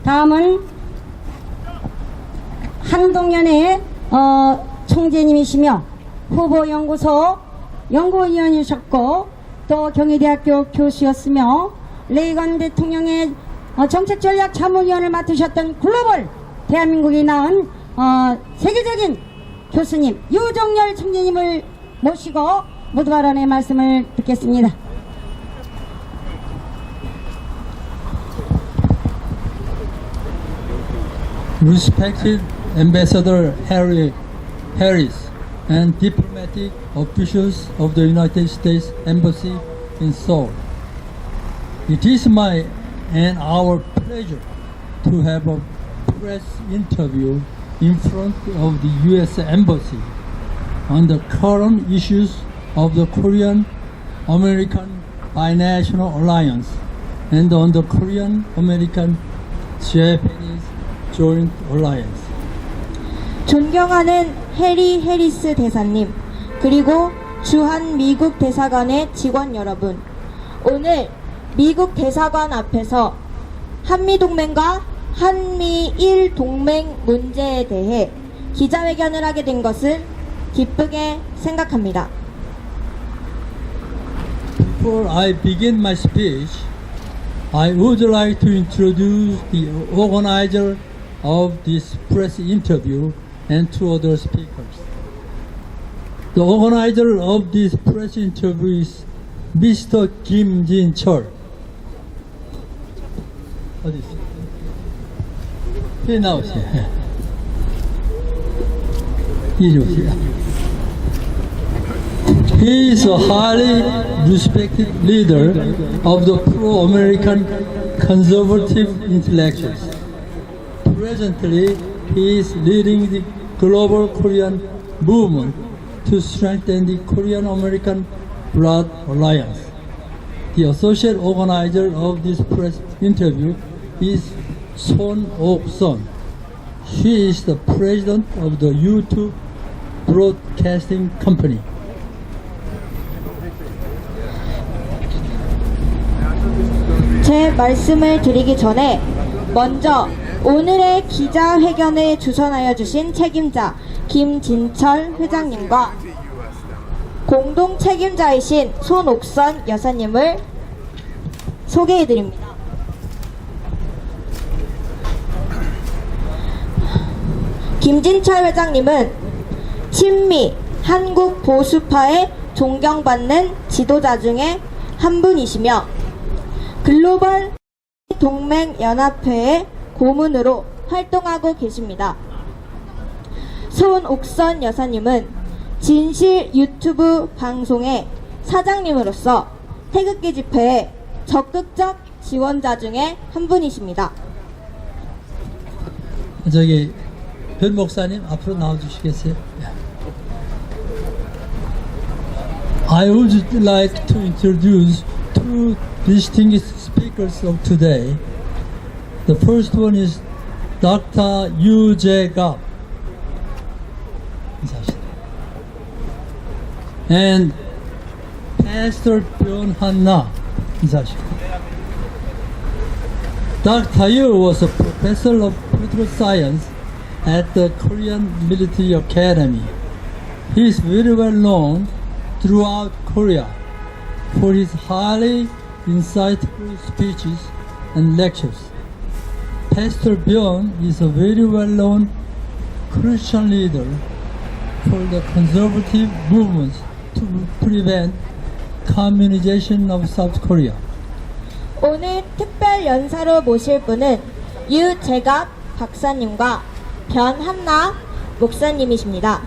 다음은 한동연의 총재님이시며 후보연구소 연구위원이셨고 또 경희대학교 교수였으며 레이건 대통령의 정책전략자문위원을 맡으셨던 글로벌 대한민국이 낳은 세계적인 교수님 유정열 총재님을 모시고 모두 발언의 말씀을 듣겠습니다. Respected Ambassador Harris and diplomatic officials of the United States Embassy in Seoul, it is my and our pleasure to have a press interview in front of the U.S. Embassy on the current issues of the Korean-American Binational Alliance and on the Korean-American-Japanese Joint Alliance. 존경하는 해리 해리스 대사님, 그리고 주한 미국 대사관의 직원 여러분, 오늘 미국 대사관 앞에서 한미동맹과 한미일 동맹 문제에 대해 기자회견을 하게 된 것을 기쁘게 생각합니다. Before I begin my speech, I would like to introduce the organizer of this press interview and two other speakers. The organizer of this press interview is Mr. Kim Jin-chul. 어디 있어? 예, 나오세요. 이리 오세요. He is a highly respected leader of the pro-American conservative intellectuals. Presently, he is leading the global Korean movement to strengthen the Korean-American Blood Alliance. The associate organizer of this press interview is Son Ok-sun. She is the president of the YouTube Broadcasting Company. 제 말씀을 드리기 전에 먼저 오늘의 기자회견에 주선하여 주신 책임자 김진철 회장님과 공동 책임자이신 손옥선 여사님을 소개해드립니다. 김진철 회장님은 친미 한국 보수파에 존경받는 지도자 중에 한 분이시며 글로벌 동맹연합회의 고문으로 활동하고 계십니다. 손옥선 여사님은 진실 유튜브 방송의 사장님으로서 태극기 집회의 적극적 지원자 중에 한 분이십니다. 저기 변 목사님 앞으로 나와주시겠어요? I would like to introduce two distinguished speakers of today. The first one is Dr. Yu Jae-gap, and Pastor Byun Han-na. Dr. Yu was a professor of political science at the Korean Military Academy. He is very well known throughout Korea for his highly insightful speeches and lectures. Pastor Byun is a very well-known Christian leader for the conservative movements to prevent communization of South Korea. 오늘 특별 연사로 모실 분은 유재갑 박사님과 변한나 목사님이십니다.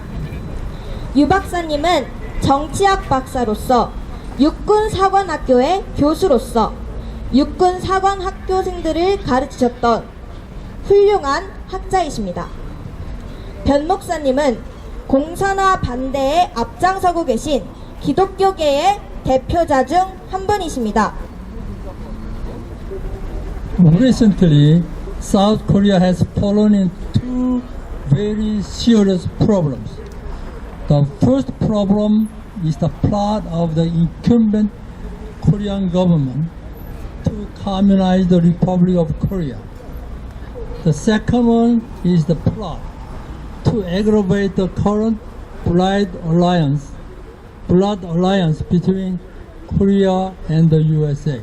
유 박사님은 정치학 박사로서 육군사관학교의 교수로서 육군사관학교생들을 가르치셨던 훌륭한 학자이십니다. 변 목사님은 공산화 반대에 앞장서고 계신 기독교계의 대표자 중 한 분이십니다. Recently, South Korea has fallen into very serious problems. The first problem is the plot of the incumbent Korean government to communize the Republic of Korea. The second one is the plot to aggravate the current blood alliance between Korea and the USA.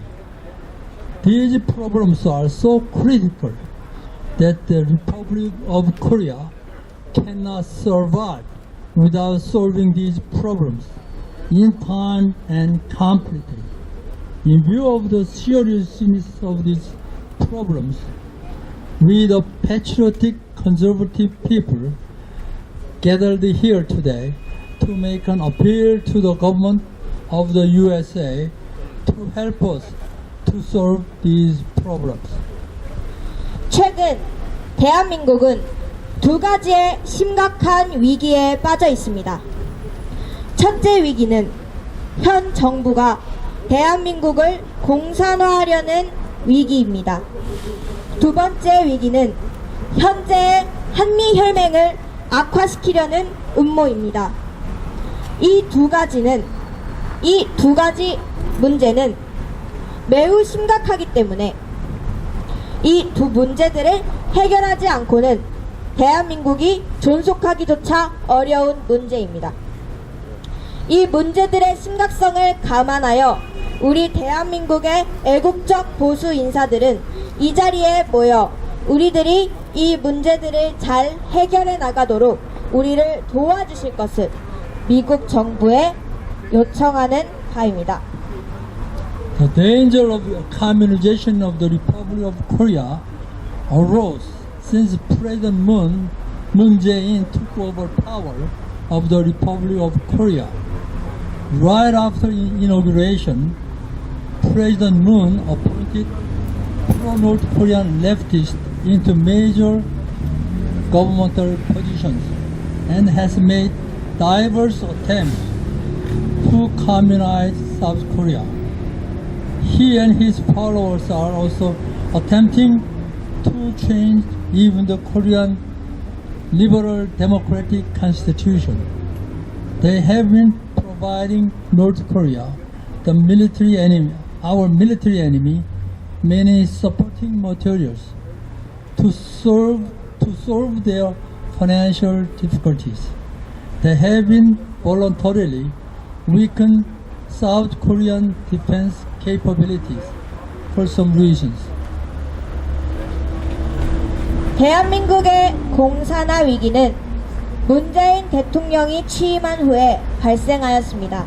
These problems are so critical that the Republic of Korea cannot survive without solving these problems in time and completely. In view of the seriousness of these problems, we the patriotic conservative people gathered here today to make an appeal to the government of the USA to help us to solve these problems. 최근 대한민국은 두 가지의 심각한 위기에 빠져 있습니다. 첫째 위기는 현 정부가 대한민국을 공산화하려는 위기입니다. 두 번째 위기는 현재의 한미혈맹을 악화시키려는 음모입니다. 이 두 가지 문제는 매우 심각하기 때문에 이 두 문제들을 해결하지 않고는 대한민국이 존속하기조차 어려운 문제입니다. 이 문제들의 심각성을 감안하여 우리 대한민국의 애국적 보수 인사들은 이 자리에 모여 우리들이 이 문제들을 잘 해결해 나가도록 우리를 도와주실 것을 미국 정부에 요청하는 바입니다. The danger of communization of the Republic of Korea arose since President Moon Jae-in took over power of the Republic of Korea. Right after inauguration, President Moon appointed pro-North Korean leftists into major governmental positions and has made diverse attempts to communize South Korea. He and his followers are also attempting to change even the Korean liberal democratic constitution. They have been providing North Korea, the military enemy, our military enemy, many supporting materials to solve their financial difficulties. They have been voluntarily weakened South Korean defense capabilities for some reasons. 대한민국의 공산화 위기는 문재인 대통령이 취임한 후에 발생하였습니다.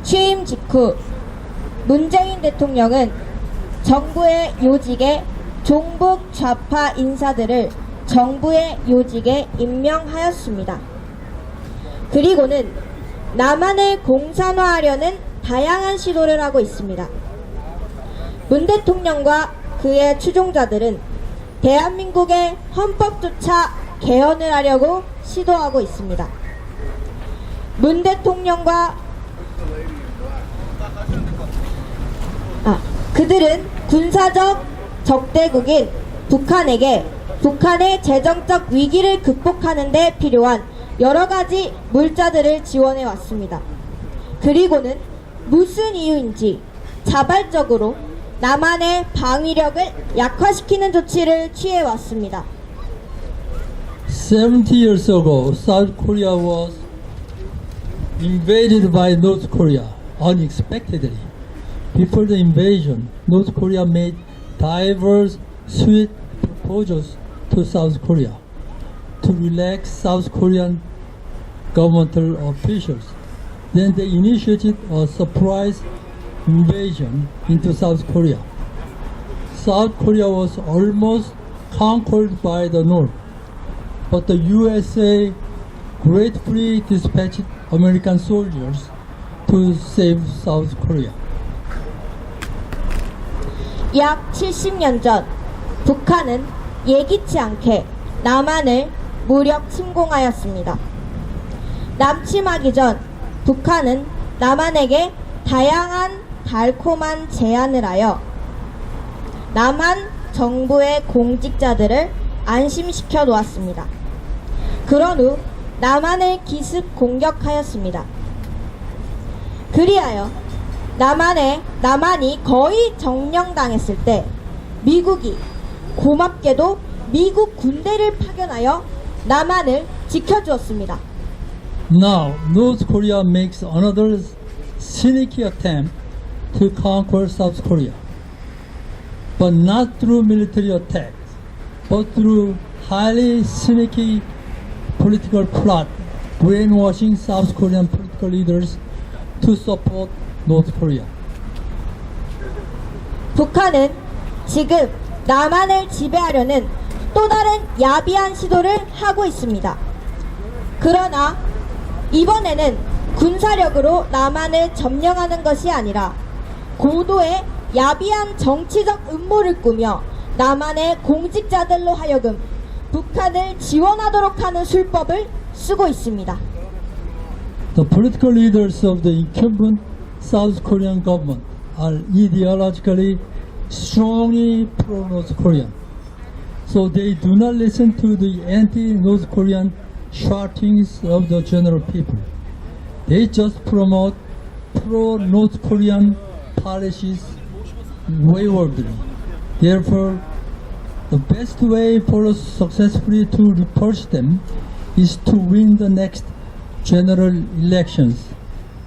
취임 직후 문재인 대통령은 정부의 요직에 종북 좌파 인사들을 정부의 요직에 임명하였습니다. 그리고는 남한을 공산화하려는 다양한 시도를 하고 있습니다. 문 대통령과 그의 추종자들은 대한민국의 헌법조차 개헌을 하려고 시도하고 있습니다. 문 대통령과 그들은 군사적 적대국인 북한에게 북한의 재정적 위기를 극복하는 데 필요한 여러 가지 물자들을 지원해 왔습니다. 그리고는 무슨 이유인지 자발적으로 남한의 방위력을 약화시키는 조치를 취해 왔습니다. 70 years ago, South Korea was invaded by North Korea unexpectedly. Before the invasion, North Korea made diverse sweet proposals to South Korea to relax South Korean governmental officials. Then they initiated a surprise invasion into South Korea. South Korea was almost conquered by the North, but the USA gratefully dispatched American soldiers to save South Korea. 약 70년 전 북한은 예기치 않게 남한을 무력 침공하였습니다. 남침하기 전 북한은 남한에게 다양한 달콤한 제안을 하여 남한 정부의 공직자들을 안심시켜 놓았습니다. 그런 후 남한을 기습 공격하였습니다. 그리하여 남한이 거의 점령당했을 때 미국이 고맙게도 미국 군대를 파견하여 남한을 지켜주었습니다. Now, North Korea makes another cynical attempt to conquer South Korea, but not through military attacks, but through highly cynical political plot, brainwashing South Korean political leaders to support North Korea. 북한은 지금 남한을 지배하려는 또 다른 야비한 시도를 하고 있습니다. 그러나 이번에는 군사력으로 남한을 점령하는 것이 아니라 고도의 야비한 정치적 음모를 꾸며 남한의 공직자들로 하여금 북한을 지원하도록 하는 술법을 쓰고 있습니다. The political leaders of the incumbent South Korean government are ideologically strongly pro-North Korean, so they do not listen to the anti-North Korean shoutings of the general people. They just promote pro-North Korean policies waywardly. Therefore, the best way for us successfully to repulse them is to win the next general elections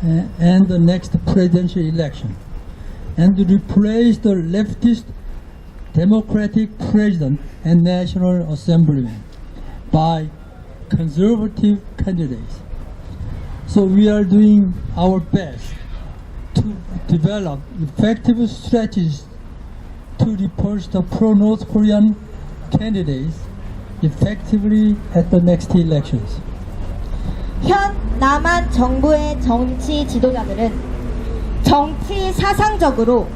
and the next presidential election, and to replace the leftist Democratic President and National Assemblyman by conservative candidates. So we are doing our best to develop effective strategies to repulse the pro-North Korean candidates effectively at the next elections. 현 남한 정부의 정치 지도자들은 정치 사상적으로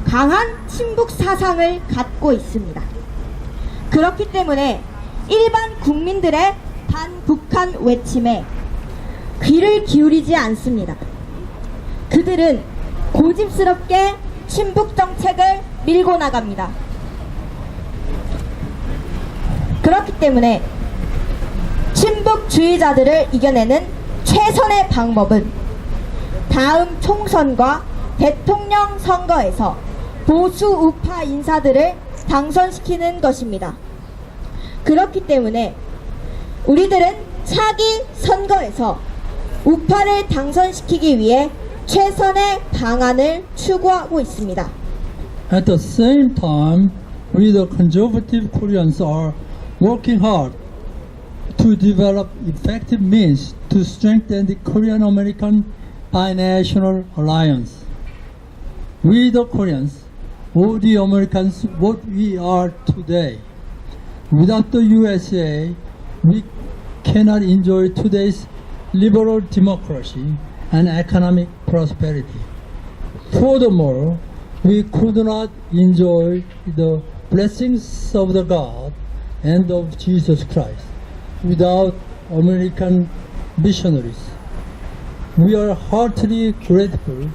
강한 친북 사상을 갖고 있습니다. 그렇기 때문에 일반 국민들의 반북한 외침에 귀를 기울이지 않습니다. 그들은 고집스럽게 친북 정책을 밀고 나갑니다. 그렇기 때문에 친북주의자들을 이겨내는 최선의 방법은 다음 총선과 대통령 선거에서 보수 우파 인사들을 당선시키는 것입니다. 그렇기 때문에 우리들은 차기 선거에서 우파를 당선시키기 위해 최선의 방안을 추구하고 있습니다. At the same time, we the conservative Koreans are working hard to develop effective means to strengthen the Korean-American binational alliance. We the Koreans owe the Americans what we are today. Without the USA, we cannot enjoy today's liberal democracy and economic prosperity. Furthermore, we could not enjoy the blessings of the God and of Jesus Christ without American missionaries. We are heartily grateful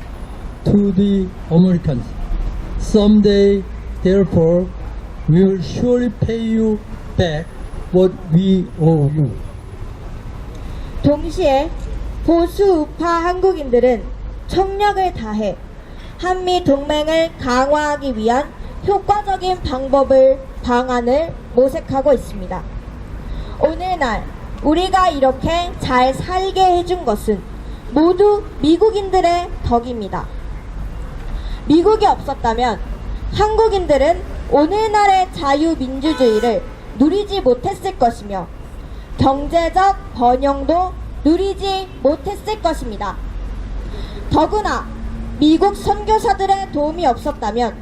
to the Americans. Someday, therefore, we will surely pay you back what we owe you. 동시에 보수 우파 한국인들은 총력을 다해 한미 동맹을 강화하기 위한 효과적인 방안을 모색하고 있습니다. 오늘날 우리가 이렇게 잘 살게 해준 것은 모두 미국인들의 덕입니다. 미국이 없었다면 한국인들은 오늘날의 자유민주주의를 누리지 못했을 것이며 경제적 번영도 누리지 못했을 것입니다. 더구나 미국 선교사들의 도움이 없었다면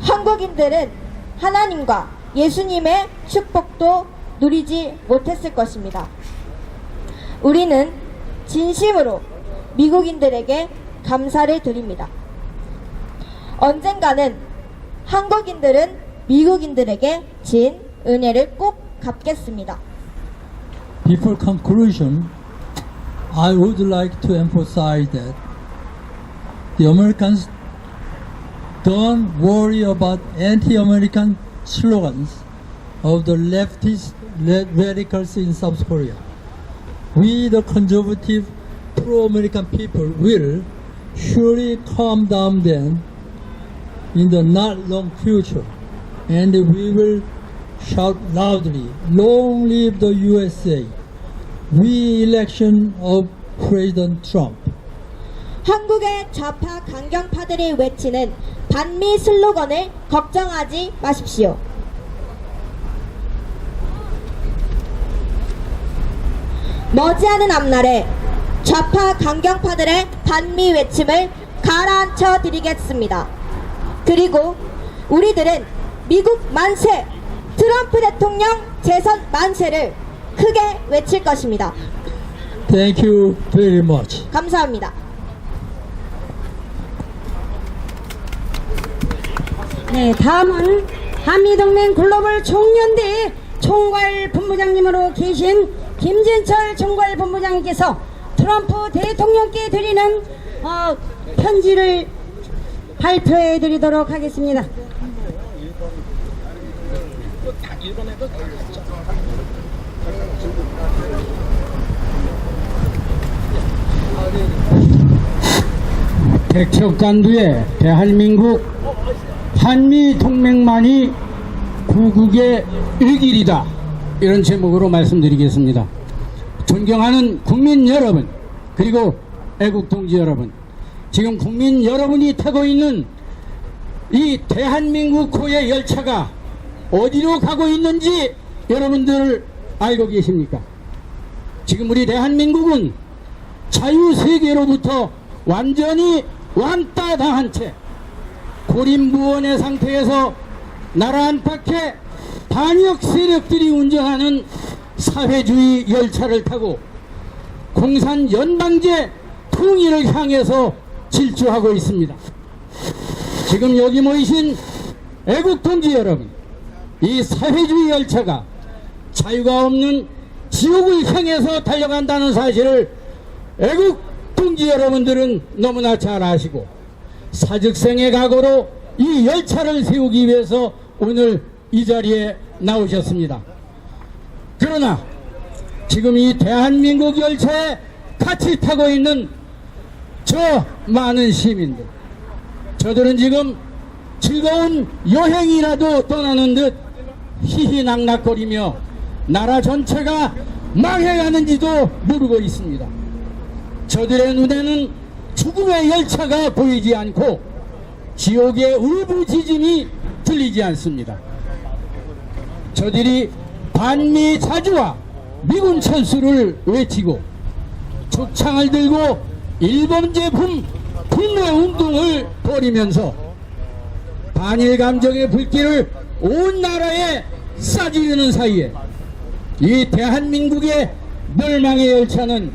한국인들은 하나님과 예수님의 축복도 누리지 못했을 것입니다. 우리는 진심으로 미국인들에게 감사를 드립니다. 언젠가는 한국인들은 미국인들에게 진 은혜를 꼭 갚겠습니다. Before conclusion, I would like to emphasize that the Americans don't worry about anti-American slogans of the leftist radicals in South Korea. We, the conservative pro-American people, will surely calm down then in the not long future, and we will shout loudly, "Long live the USA! Re-election of President Trump." 한국의 좌파 강경파들이 외치는 반미 슬로건을 걱정하지 마십시오. 머지않은 앞날에 좌파 강경파들의 반미 외침을 가라앉혀 드리겠습니다. 그리고 우리들은 미국 만세, 트럼프 대통령 재선 만세를 크게 외칠 것입니다. Thank you very much. 감사합니다. 네, 다음은 한미동맹 글로벌 총연대 총괄 본부장님으로 계신 김진철 총괄 본부장님께서 트럼프 대통령께 드리는 편지를 발표해 드리도록 하겠습니다. 백척간두의 대한민국 한미 동맹만이 구국의 일길이다, 이런 제목으로 말씀드리겠습니다. 존경하는 국민 여러분, 그리고 애국 동지 여러분, 지금 국민 여러분이 타고 있는 이 대한민국호의 열차가 어디로 가고 있는지 여러분들 알고 계십니까? 지금 우리 대한민국은 자유세계로부터 완전히 완따당한 채 고립무원의 상태에서 나라 안팎의 반역 세력들이 운전하는 사회주의 열차를 타고 공산 연방제 통일을 향해서 질주하고 있습니다. 지금 여기 모이신 애국 동지 여러분, 이 사회주의 열차가 자유가 없는 지옥을 향해서 달려간다는 사실을 애국 동지 여러분들은 너무나 잘 아시고 사직생의 각오로 이 열차를 세우기 위해서 오늘 이 자리에 나오셨습니다. 그러나 지금 이 대한민국 열차에 같이 타고 있는 저 많은 시민들, 저들은 지금 즐거운 여행이라도 떠나는 듯 희희낙낙거리며 나라 전체가 망해가는지도 모르고 있습니다. 저들의 눈에는 죽음의 열차가 보이지 않고 지옥의 울부짖음이 들리지 않습니다. 저들이 반미 자주와 미군 철수를 외치고 초창을 들고 일본 제품 불매 운동을 벌이면서 반일 감정의 불길을 온 나라에 쏴지르는 사이에 이 대한민국의 멸망의 열차는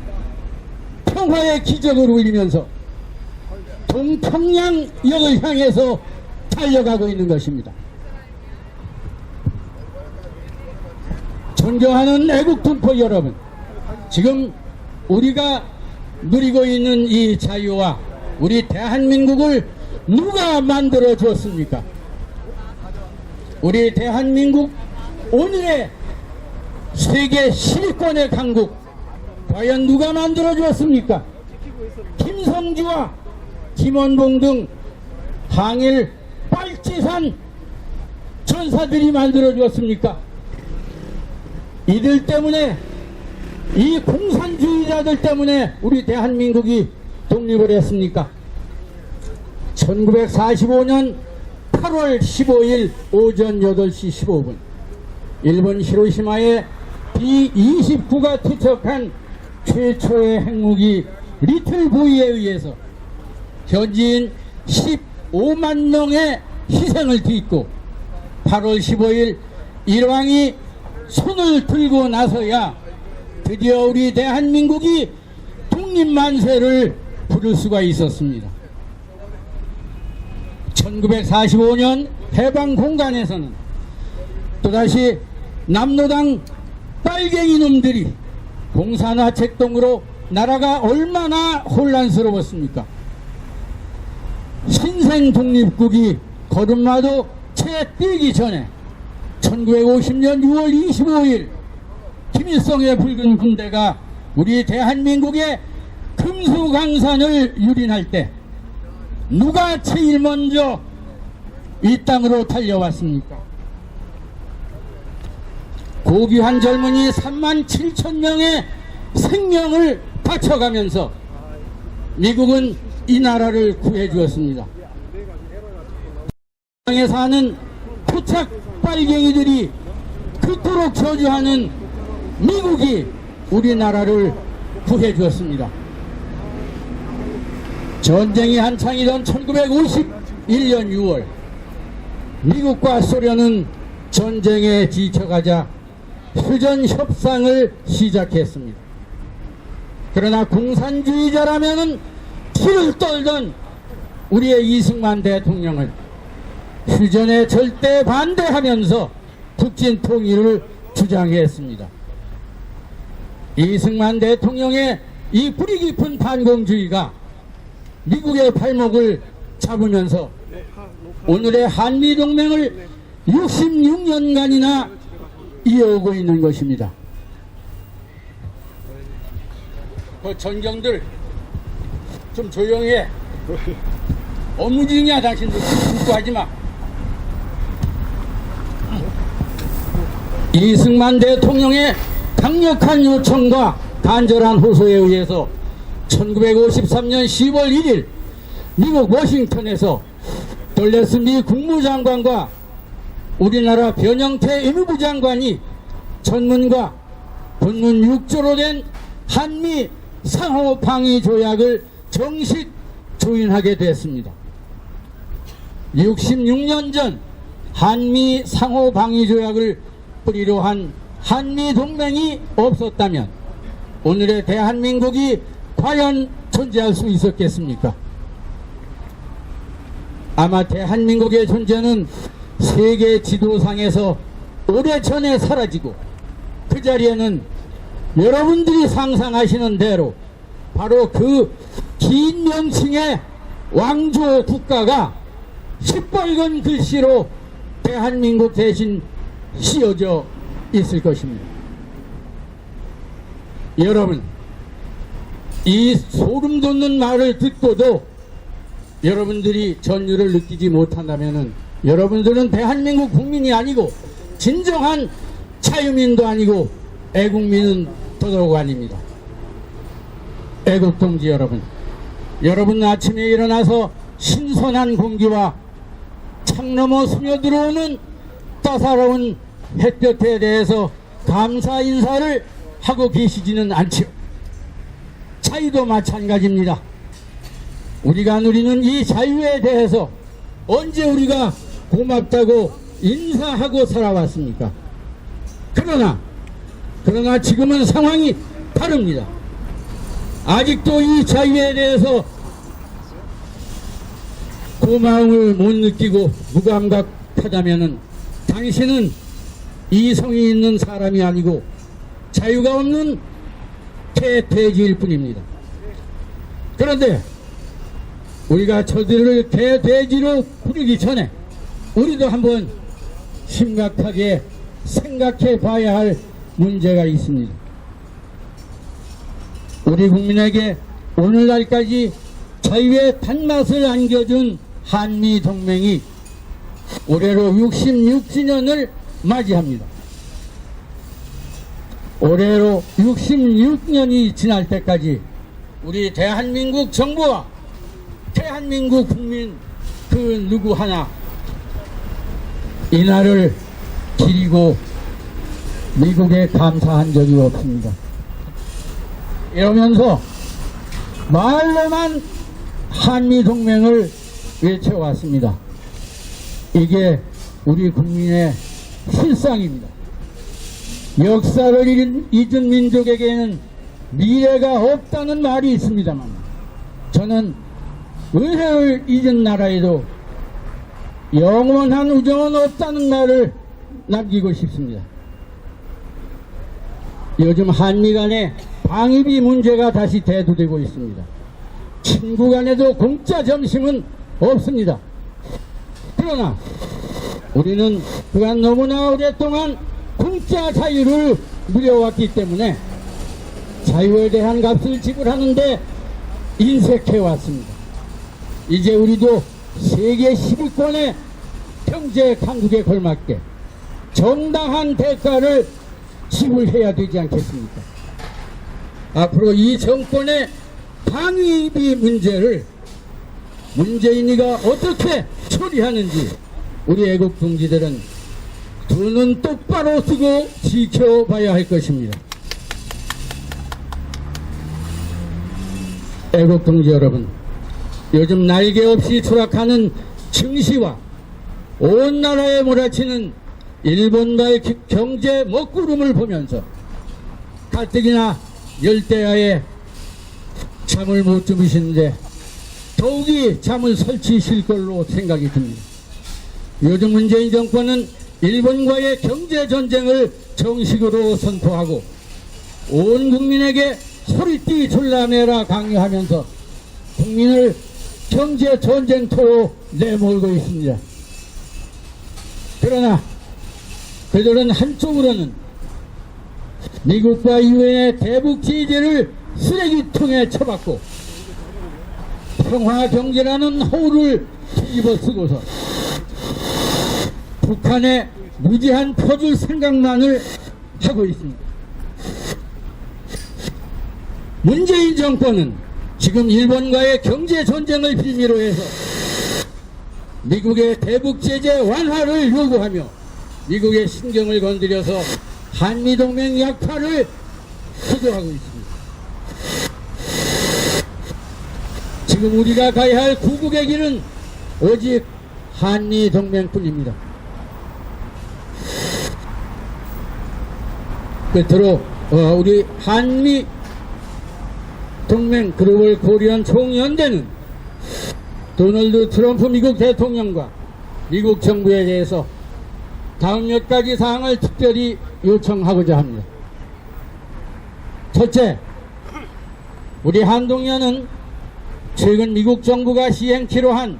평화의 기적을 울리면서 동평양역을 향해서 달려가고 있는 것입니다. 존경하는 애국동포 여러분, 지금 우리가 누리고 있는 이 자유와 우리 대한민국을 누가 만들어 주었습니까? 우리 대한민국 오늘의 세계 10위권의 강국, 과연 누가 만들어 주었습니까? 김성주와 김원봉 등 항일 빨치산 전사들이 만들어 주었습니까? 이들 때문에, 이 공산주의자들 때문에 우리 대한민국이 독립을 했습니까? 1945년 8월 15일 오전 8시 15분 일본 히로시마에 B-29가 투척한 최초의 핵무기 리틀보이에 의해서 현지인 15만 명의 희생을 딛고 8월 15일 일왕이 손을 들고 나서야 드디어 우리 대한민국이 독립만세를 부를 수가 있었습니다. 1945년 해방공간에서는 또다시 남로당 빨갱이 놈들이 공산화책동으로 나라가 얼마나 혼란스러웠습니까? 신생 독립국이 걸음마도 채 뛰기 전에 1950년 6월 25일 김일성의 붉은 군대가 우리 대한민국의 금수강산을 유린할 때 누가 제일 먼저 이 땅으로 달려왔습니까? 고귀한 젊은이 3만 7천 명의 생명을 바쳐가면서 미국은 이 나라를 구해주었습니다. 땅에 사는 토착 빨갱이들이 그토록 저주하는 미국이 우리나라를 구해주었습니다. 전쟁이 한창이던 1951년 6월 미국과 소련은 전쟁에 지쳐가자 휴전 협상을 시작했습니다. 그러나 공산주의자라면은 피를 떨던 우리의 이승만 대통령은 휴전에 절대 반대하면서 북진 통일을 주장했습니다. 이승만 대통령의 이 뿌리 깊은 반공주의가 미국의 발목을 잡으면서 오늘의 한미동맹을 66년간이나 이어오고 있는 것입니다. 그 전경들 좀 조용히 해. 업무 중이야. 당신들 듣고 하지마. 이승만 대통령의 강력한 요청과 간절한 호소에 의해서 1953년 10월 1일 미국 워싱턴에서 돌레스 미 국무장관과 우리나라 변영태 외무부 장관이 전문과 본문 6조로 된 한미 상호 방위 조약을 정식 조인하게 됐습니다. 66년 전 한미 상호 방위 조약을 뿌리로 한 한미 동맹이 없었다면 오늘의 대한민국이 과연 존재할 수 있었겠습니까? 아마 대한민국의 존재는 세계 지도상에서 오래전에 사라지고 그 자리에는 여러분들이 상상하시는 대로 바로 그 긴 명칭의 왕조 국가가 시뻘건 글씨로 대한민국 대신 씌워져 있을 것입니다. 여러분, 이 소름 돋는 말을 듣고도 여러분들이 전율을 느끼지 못한다면 여러분들은 대한민국 국민이 아니고 진정한 자유민도 아니고 애국민은 더더욱 아닙니다. 애국동지 여러분, 여러분 아침에 일어나서 신선한 공기와 창 너머 스며들어오는 따사로운 햇볕에 대해서 감사 인사를 하고 계시지는 않지요. 자유도 마찬가지입니다. 우리가 누리는 이 자유에 대해서 언제 우리가 고맙다고 인사하고 살아왔습니까? 그러나 지금은 상황이 다릅니다. 아직도 이 자유에 대해서 고마움을 못 느끼고 무감각하다면은 당신은 이성이 있는 사람이 아니고 자유가 없는 개돼지일 뿐입니다. 그런데 우리가 저들을 개돼지로 부르기 전에 우리도 한번 심각하게 생각해 봐야 할 문제가 있습니다. 우리 국민에게 오늘날까지 자유의 단맛을 안겨준 한미동맹이 올해로 66주년을 맞이합니다. 올해로 66년이 지날 때까지 우리 대한민국 정부와 대한민국 국민 그 누구 하나 이날을 기리고 미국에 감사한 적이 없습니다. 이러면서 말로만 한미동맹을 외쳐왔습니다. 이게 우리 국민의 실상입니다. 역사를 잊은 민족에게는 미래가 없다는 말이 있습니다만 저는 은혜를 잊은 나라에도 영원한 우정은 없다는 말을 남기고 싶습니다. 요즘 한미 간에 방위비 문제가 다시 대두되고 있습니다. 친구 간에도 공짜 점심은 없습니다. 그러나 우리는 그간 너무나 오랫동안 공짜 자유를 누려왔기 때문에 자유에 대한 값을 지불하는데 인색해왔습니다. 이제 우리도 세계 10위권의 경제 강국에 걸맞게 정당한 대가를 인식을 해야 되지 않겠습니까? 앞으로 이 정권의 방위비 문제를 문재인이가 어떻게 처리하는지 우리 애국 동지들은 두 눈 똑바로 뜨고 지켜봐야 할 것입니다. 애국 동지 여러분, 요즘 날개 없이 추락하는 증시와 온 나라에 몰아치는 일본발 경제 먹구름을 보면서 가뜩이나 열대야에 잠을 못 주무시는데 더욱이 잠을 설치실 걸로 생각이 듭니다. 요즘 문재인 정권은 일본과의 경제 전쟁을 정식으로 선포하고 온 국민에게 소리띠 졸라매라 강요하면서 국민을 경제 전쟁터로 내몰고 있습니다. 그러나 그들은 한쪽으로는 미국과 유엔의 대북 제재를 쓰레기통에 쳐박고 평화 경제라는 허울을 뒤집어 쓰고서 북한에 무제한 퍼줄 생각만을 하고 있습니다. 문재인 정권은 지금 일본과의 경제 전쟁을 빌미로 해서 미국의 대북 제재 완화를 요구하며 미국의 신경을 건드려서 한미동맹 약화를 주도하고 있습니다. 지금 우리가 가야 할 구국의 길은 오직 한미동맹뿐입니다. 끝으로 우리 한미 동맹 글로벌 코리안 총연대는 도널드 트럼프 미국 대통령과 미국 정부에 대해서 다음 몇 가지 사항을 특별히 요청하고자 합니다. 첫째, 우리 한동연은 최근 미국 정부가 시행키로 한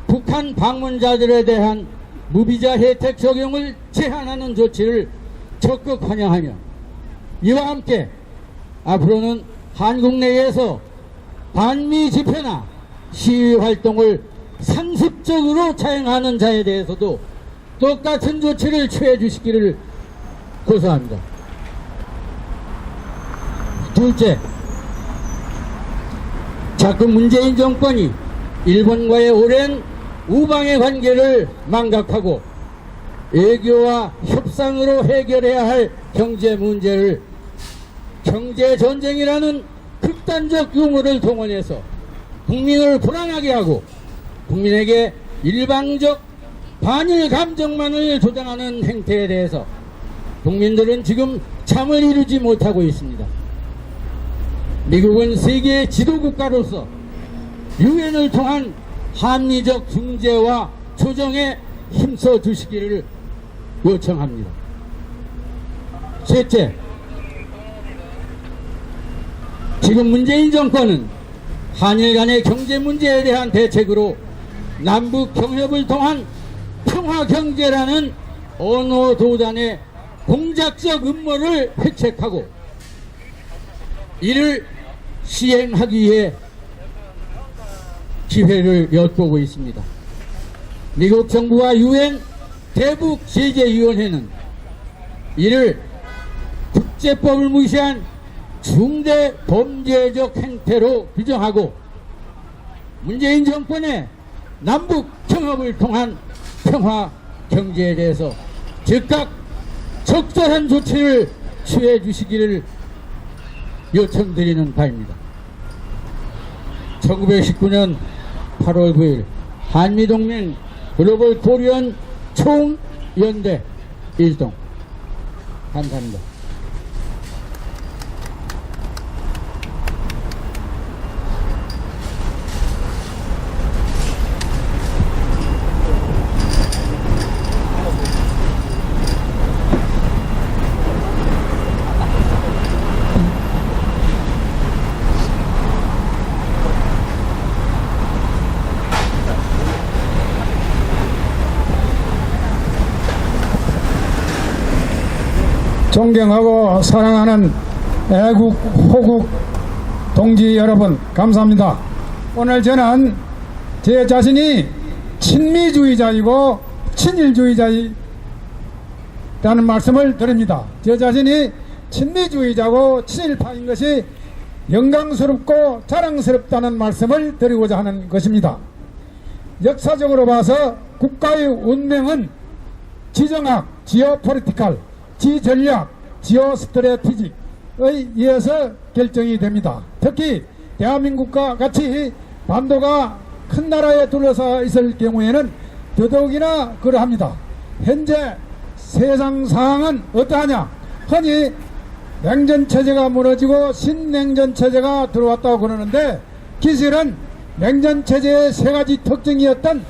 북한 방문자들에 대한 무비자 혜택 적용을 제한하는 조치를 적극 환영하며 이와 함께 앞으로는 한국 내에서 반미 집회나 시위 활동을 상습적으로 자행하는 자에 대해서도 똑같은 조치를 취해 주시기를 고소합니다. 둘째, 자꾸 문재인 정권이 일본과의 오랜 우방의 관계를 망각하고 외교와 협상으로 해결해야 할 경제 문제를 경제전쟁이라는 극단적 용어를 동원해서 국민을 불안하게 하고 국민에게 일방적 반일 감정만을 조장하는 행태에 대해서 국민들은 지금 잠을 이루지 못하고 있습니다. 미국은 세계 지도국가로서 유엔을 통한 합리적 중재와 조정에 힘써 주시기를 요청합니다. 셋째, 지금 문재인 정권은 한일 간의 경제 문제에 대한 대책으로 남북 경협을 통한 평화경제라는 언어도단의 공작적 음모를 회책하고 이를 시행하기 위해 기회를 엿보고 있습니다. 미국 정부와 유엔 대북제재위원회는 이를 국제법을 무시한 중대 범죄적 행태로 규정하고 문재인 정권의 남북 경협을 통한 평화 경제에 대해서 즉각 적절한 조치를 취해 주시기를 요청드리는 바입니다. 1919년 8월 9일 한미동맹 글로벌 코리안 총연대 일동. 감사합니다. 존경하고 사랑하는 애국 호국 동지 여러분, 감사합니다. 오늘 저는 제 자신이 친미주의자이고 친일주의자이기 있다는 말씀을 드립니다. 저 자신이 친미주의자고 친일파인 것이 영광스럽고 자랑스럽다는 말씀을 드리고자 하는 것입니다. 역사적으로 봐서 국가의 운명은 지정학, 지오포리티컬, 지전략, 지오스트래티직에 의해서 결정이 됩니다. 특히 대한민국과 같이 반도가 큰 나라에 둘러싸여 있을 경우에는 더더욱이나 그러합니다. 현재 세상 상황은 어떠하냐? 흔히 냉전체제가 무너지고 신냉전체제가 들어왔다고 그러는데 기실은 냉전체제의 세 가지 특징이었던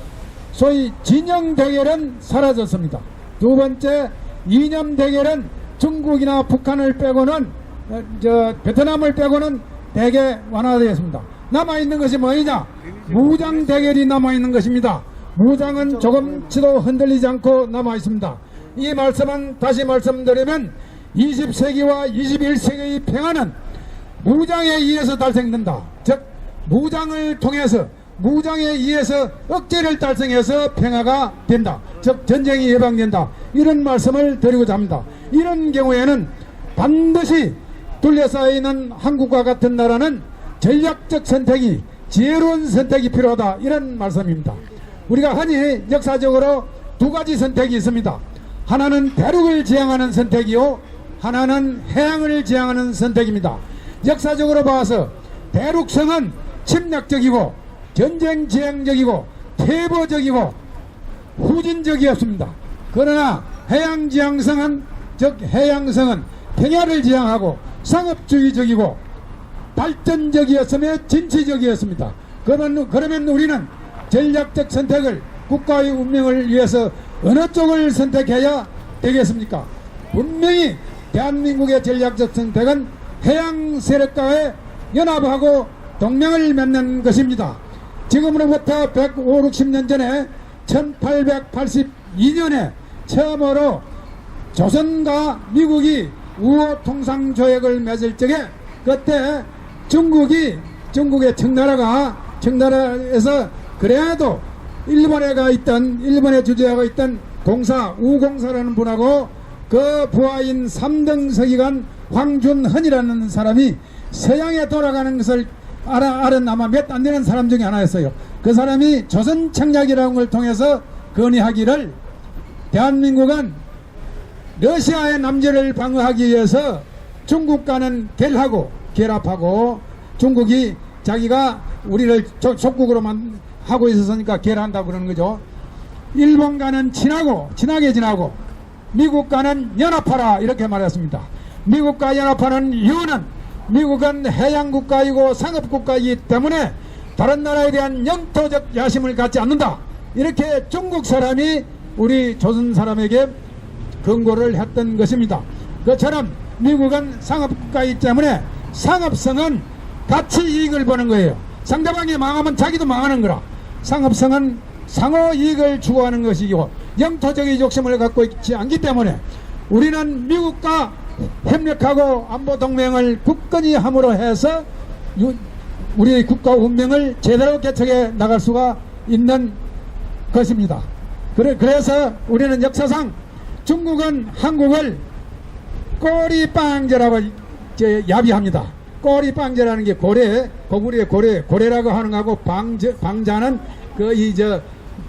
소위 진영 대결은 사라졌습니다. 두 번째, 이념 대결은 중국이나 북한을 빼고는 베트남을 빼고는 대개 완화되었습니다. 남아있는 것이 뭐냐? 무장 대결이 남아있는 것입니다. 무장은 조금치도 흔들리지 않고 남아있습니다. 이 말씀은 다시 말씀드리면 20세기와 21세기의 평화는 무장에 의해서 달성된다. 즉 무장을 통해서 무장에 의해서 억제를 달성해서 평화가 된다. 즉 전쟁이 예방된다. 이런 말씀을 드리고자 합니다. 이런 경우에는 반드시 둘러싸여 있는 한국과 같은 나라는 전략적 선택이 지혜로운 선택이 필요하다. 이런 말씀입니다. 우리가 흔히 역사적으로 두 가지 선택이 있습니다. 하나는 대륙을 지향하는 선택이요, 하나는 해양을 지향하는 선택입니다. 역사적으로 봐서 대륙성은 침략적이고 전쟁 지향적이고 퇴보적이고 후진적이었습니다. 그러나 해양 지향성은 즉 해양성은 평야를 지향하고 상업주의적이고 발전적이었으며 진취적이었습니다. 그러면 우리는 전략적 선택을 국가의 운명을 위해서 어느 쪽을 선택해야 되겠습니까? 분명히 대한민국의 전략적 선택은 해양 세력과의 연합하고 동맹을 맺는 것입니다. 지금으로부터 150, 60년 전에 1882년에 처음으로 조선과 미국이 우호 통상조약을 맺을 적에 그때 중국의 청나라에서 그래도 일본에 주재하고 있던 공사 우공사라는 분하고 그 부하인 3등 서기관 황준헌이라는 사람이 서양에 돌아가는 것을 알은 아마 몇 안 되는 사람 중에 하나였어요. 그 사람이 조선 청약이라는 걸 통해서 건의하기를 대한민국은 러시아의 남제를 방어하기 위해서 중국과는 결합하고 중국이 자기가 우리를 속국으로만 하고 있었으니까 결합한다고 그러는 거죠. 일본과는 친하게 지나고 미국과는 연합하라 이렇게 말했습니다. 미국과 연합하는 이유는 미국은 해양국가이고 상업국가이기 때문에 다른 나라에 대한 영토적 야심을 갖지 않는다. 이렇게 중국 사람이 우리 조선 사람에게 경고를 했던 것입니다. 그처럼 미국은 상업국가이기 때문에 상업성은 같이 이익을 보는 거예요. 상대방이 망하면 자기도 망하는 거라. 상업성은 상호 이익을 추구하는 것이고 영토적인 욕심을 갖고 있지 않기 때문에 우리는 미국과 협력하고 안보동맹을 굳건히 함으로 해서 우리의 국가 운명을 제대로 개척해 나갈 수가 있는 것입니다. 그래서 우리는 역사상 중국은 한국을 꼬리빵제라고 야비합니다. 꼬리빵제라는 게 고구려의 고래라고 하는 거하고 방자는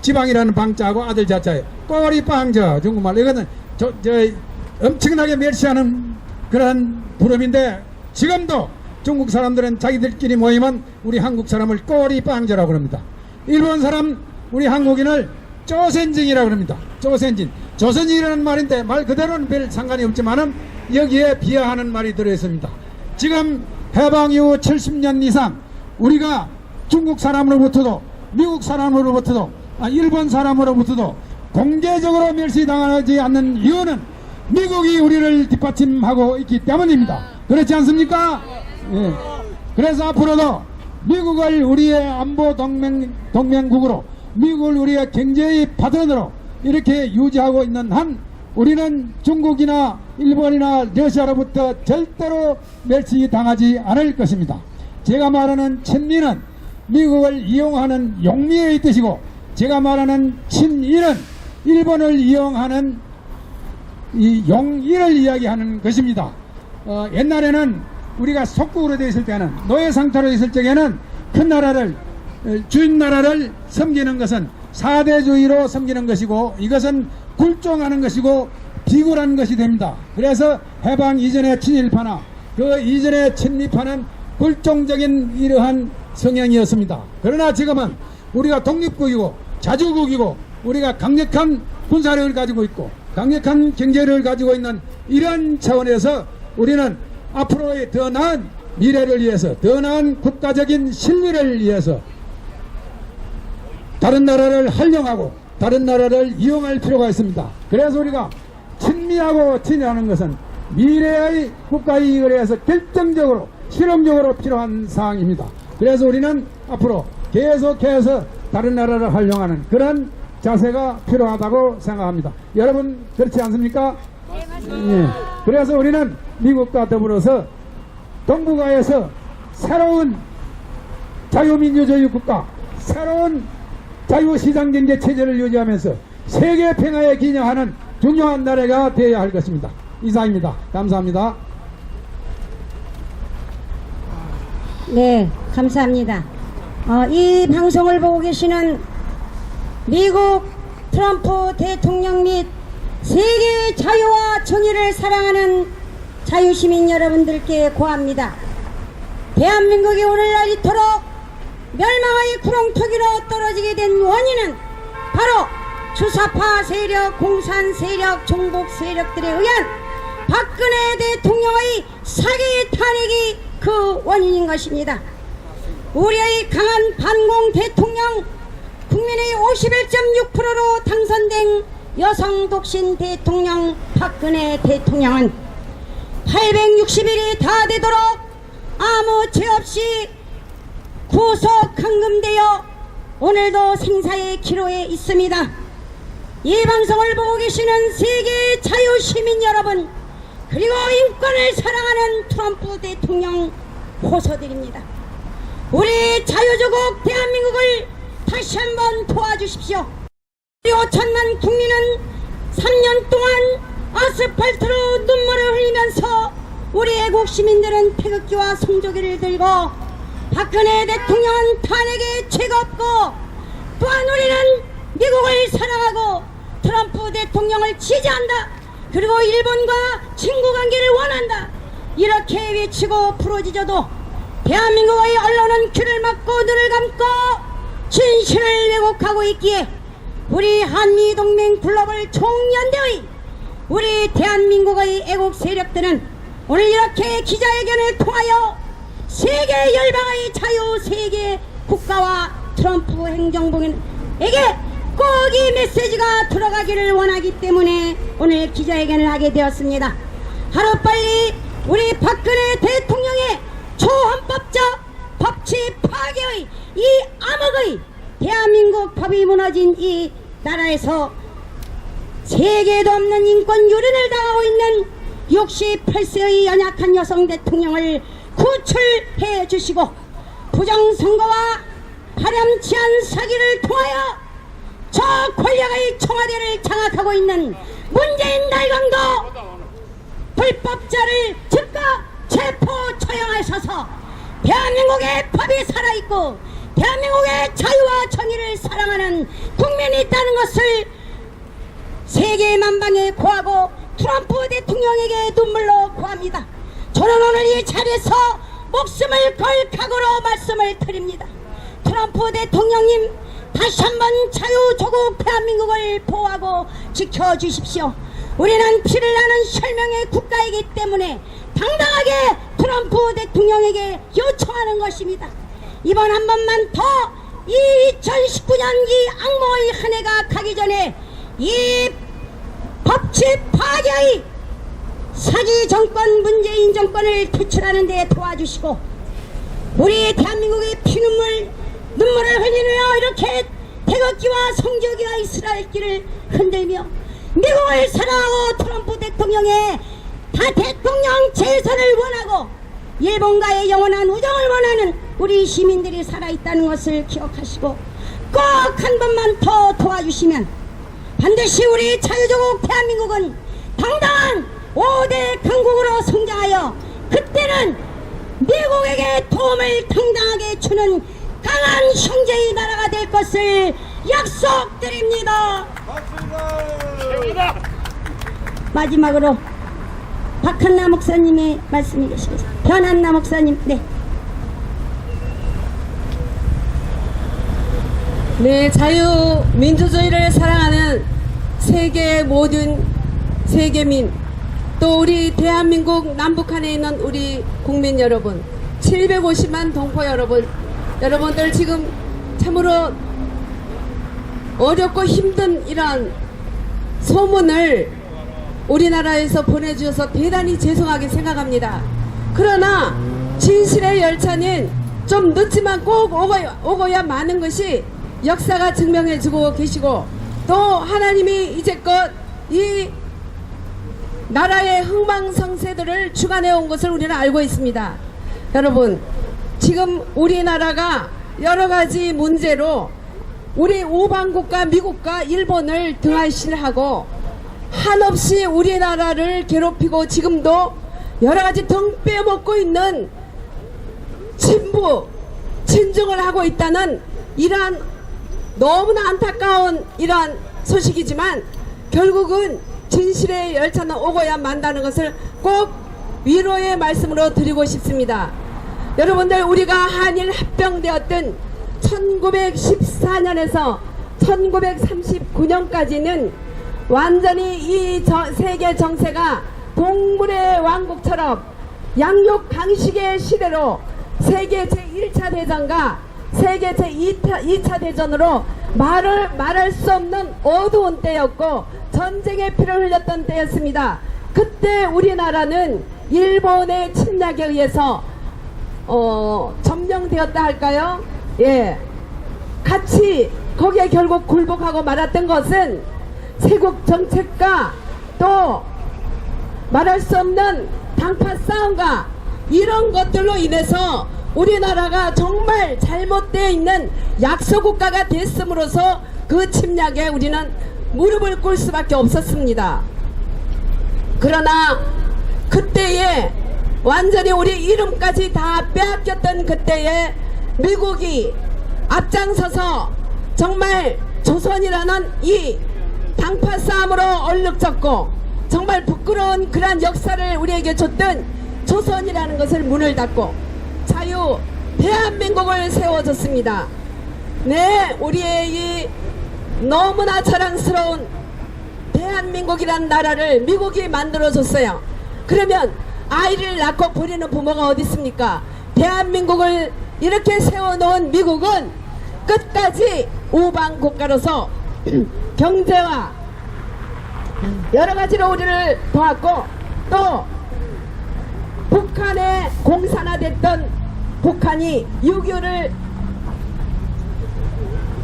지방이라는 방자하고 아들 자자예요. 꼬리빵제 중국말 이거는 엄청나게 멸시하는 그런 부름인데 지금도 중국 사람들은 자기들끼리 모이면 우리 한국 사람을 꼬리빵제라고 합니다. 일본 사람 우리 한국인을 조선진이라고 합니다. 조선인이라는 말인데 말 그대로는 별 상관이 없지만은 여기에 비하하는 말이 들어있습니다. 지금 해방 이후 70년 이상 우리가 중국 사람으로부터도 미국 사람으로부터도 일본 사람으로부터도 공개적으로 멸시당하지 않는 이유는 미국이 우리를 뒷받침하고 있기 때문입니다. 그렇지 않습니까? 예. 그래서 앞으로도 미국을 우리의 안보 동맹국으로 미국을 우리의 경제의 파트너로 이렇게 유지하고 있는 한 우리는 중국이나 일본이나 러시아로부터 절대로 멸시당하지 않을 것입니다. 제가 말하는 친미는 미국을 이용하는 용미의 뜻이고 제가 말하는 친일은 일본을 이용하는 이 용의를 이야기하는 것입니다. 옛날에는 우리가 속국으로 되어 있을 때는, 노예 상태로 있을 적에는 큰 나라를, 주인 나라를 섬기는 것은 사대주의로 섬기는 것이고, 이것은 굴종하는 것이고 비굴한 것이 됩니다. 그래서 해방 이전의 친일파나 그 이전의 친미파는 굴종적인 이러한 성향이었습니다. 그러나 지금은 우리가 독립국이고 자주국이고 우리가 강력한 군사력을 가지고 있고 강력한 경제력을 가지고 있는 이런 차원에서 우리는 앞으로의 더 나은 미래를 위해서, 더 나은 국가적인 신뢰를 위해서 다른 나라를 활용하고 다른 나라를 이용할 필요가 있습니다. 그래서 우리가 친미하고 친일하는 것은 미래의 국가이익을 위해서 결정적으로 실용적으로 필요한 사항입니다. 그래서 우리는 앞으로 계속해서 다른 나라를 활용하는 그런 자세가 필요하다고 생각합니다. 여러분 그렇지 않습니까? 네, 맞습니다. 예. 그래서 우리는 미국과 더불어서 동북아에서 새로운 자유민주주의 국가, 새로운 자유시장경제 체제를 유지하면서 세계 평화에 기여하는 중요한 나라가 되어야 할 것입니다. 이상입니다. 감사합니다. 네, 감사합니다. 이 방송을 보고 계시는 미국 트럼프 대통령 및 세계 자유와 정의를 사랑하는 자유시민 여러분들께 고합니다. 대한민국이 오늘날 이토록 멸망의 구렁텅이로 떨어지게 된 원인은 바로 주사파 세력, 공산 세력, 종북 세력들에 의한 박근혜 대통령의 사기 탄핵이 그 원인인 것입니다. 우리의 강한 반공 대통령, 국민의 51.6%로 당선된 여성 독신 대통령 박근혜 대통령은 860일이 다 되도록 아무 죄 없이 구속 감금되어 오늘도 생사의 기로에 있습니다. 이 방송을 보고 계시는 세계 자유시민 여러분, 그리고 인권을 사랑하는 트럼프 대통령 호소드립니다. 우리 자유조국 대한민국을 다시 한번 도와주십시오. 우리 5천만 국민은 3년 동안 아스팔트로 눈물을 흘리면서 우리 애국 시민들은 태극기와 성조기를 들고 박근혜 대통령은 탄핵에 죄가 없고, 또한 우리는 미국을 사랑하고 트럼프 대통령을 지지한다, 그리고 일본과 친구관계를 원한다, 이렇게 외치고 부르짖어도 대한민국의 언론은 귀를 막고 눈을 감고 진실을 왜곡하고 있기에 우리 한미동맹 글로벌 총연대의 우리 대한민국의 애국 세력들은 오늘 이렇게 기자회견을 통하여 세계 열방의 자유 세계 국가와 트럼프 행정부에게 꼭 이 메시지가 들어가기를 원하기 때문에 오늘 기자회견을 하게 되었습니다. 하루빨리 우리 박근혜 대통령의 초헌법적 법치 파괴의 이 암흑의 대한민국 법이 무너진 이 나라에서 세계에도 없는 인권 유린을 당하고 있는 68세의 연약한 여성 대통령을 구출해 주시고, 부정선거와 파렴치한 사기를 통하여 저 권력의 청와대를 장악하고 있는 문재인 달강도 불법자를 즉각 체포 처형하셔서 대한민국의 법이 살아있고 대한민국의 자유와 정의를 사랑하는 국민이 있다는 것을 세계 만방에 고하고 트럼프 대통령에게 눈물로 고합니다. 저는 오늘 이 자리에서 목숨을 걸 각오로 말씀을 드립니다. 트럼프 대통령님, 다시 한번 자유조국 대한민국을 보호하고 지켜주십시오. 우리는 피를 나는 혈명의 국가이기 때문에 당당하게 트럼프 대통령에게 요청하는 것입니다. 이번 한 번만 더 이 2019년 이 악몽의 한 해가 가기 전에 이 법치 파괴의 사기 정권, 문재인 정권을 퇴출하는 데 도와주시고, 우리 대한민국의 눈물을 흘리며 이렇게 태극기와 성조기와 이스라엘길을 흔들며 미국을 사랑하고 트럼프 대통령의 대통령 재선을 원하고 일본과의 영원한 우정을 원하는 우리 시민들이 살아있다는 것을 기억하시고 꼭 한 번만 더 도와주시면 반드시 우리 자유조국 대한민국은 당당한 5대 강국으로 성장하여 그때는 미국에게 도움을 당당하게 주는 강한 형제의 나라가 될 것을 약속드립니다. 마지막으로 박한나 목사님의 말씀이 계시겠습니다. 변한나 목사님, 네. 네, 자유민주주의를 사랑하는 세계의 모든 세계민, 또 우리 대한민국 남북한에 있는 우리 국민 여러분, 750만 동포 여러분, 여러분들 지금 참으로 어렵고 힘든 이런 소문을 우리나라에서 보내주셔서 대단히 죄송하게 생각합니다. 그러나 진실의 열차는 좀 늦지만 꼭 오고야 마는 것이 역사가 증명해주고 계시고, 또 하나님이 이제껏 이 나라의 흥망성쇠들을 주관해온 것을 우리는 알고 있습니다. 여러분, 지금 우리나라가 여러가지 문제로 우리 우방국가 미국과 일본을 등한시하고 한없이 우리나라를 괴롭히고 지금도 여러가지 등 빼먹고 있는 진부 진중을 하고 있다는 이러한 너무나 안타까운 이러한 소식이지만, 결국은 진실의 열차는 오고야 만다는 것을 꼭 위로의 말씀으로 드리고 싶습니다. 여러분들, 우리가 한일 합병되었던 1914년에서 1939년까지는 완전히 이 세계 정세가 동물의 왕국처럼 양육 강식의 시대로 세계 제1차 대전과 세계 제2차 대전으로 말할 수 없는 어두운 때였고 전쟁의 피를 흘렸던 때였습니다. 그때 우리나라는 일본의 침략에 의해서 점령되었다 할까요? 예, 같이 거기에 결국 굴복하고 말았던 것은 세국 정책과 또 말할 수 없는 당파 싸움과 이런 것들로 인해서 우리나라가 정말 잘못되어 있는 약소국가가 됐음으로써 그 침략에 우리는 무릎을 꿇을 수밖에 없었습니다. 그러나 그때에 완전히 우리 이름까지 다 빼앗겼던 그때에 미국이 앞장서서 정말 조선이라는 이 당파 싸움으로 얼룩졌고 정말 부끄러운 그러한 역사를 우리에게 줬던 조선이라는 것을 문을 닫고 자유 대한민국을 세워줬습니다. 네, 우리의 이 너무나 자랑스러운 대한민국이란 나라를 미국이 만들어줬어요. 그러면 아이를 낳고 버리는 부모가 어디 있습니까? 대한민국을 이렇게 세워놓은 미국은 끝까지 우방 국가로서 경제와 여러가지로 우리를 도왔고, 또 북한에 공산화됐던 북한이 6.25를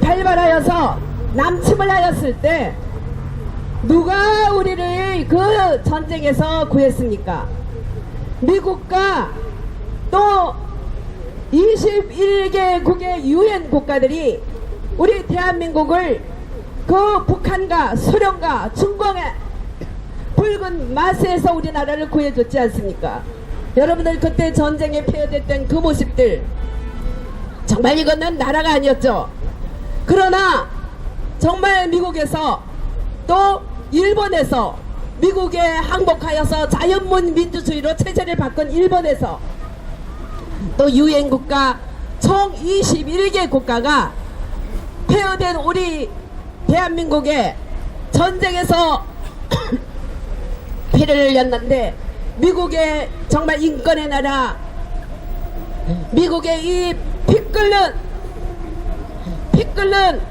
발발하여서 남침을 하였을 때 누가 우리를 그 전쟁에서 구했습니까? 미국과 또 21개국의 유엔 국가들이 우리 대한민국을 그 북한과 소련과 중공의 붉은 마스에서 우리나라를 구해줬지 않습니까? 여러분들 그때 전쟁에 폐허됐던 그 모습들, 정말 이거는 나라가 아니었죠. 그러나 정말 미국에서 또 일본에서 미국에 항복하여서 자연문 민주주의로 체제를 바꾼 일본에서 또 유엔 국가 총 21개 국가가 폐허된 우리 대한민국에 전쟁에서 피를 흘렸는데, 미국의 정말 인권의 나라, 미국의 이 피 끓는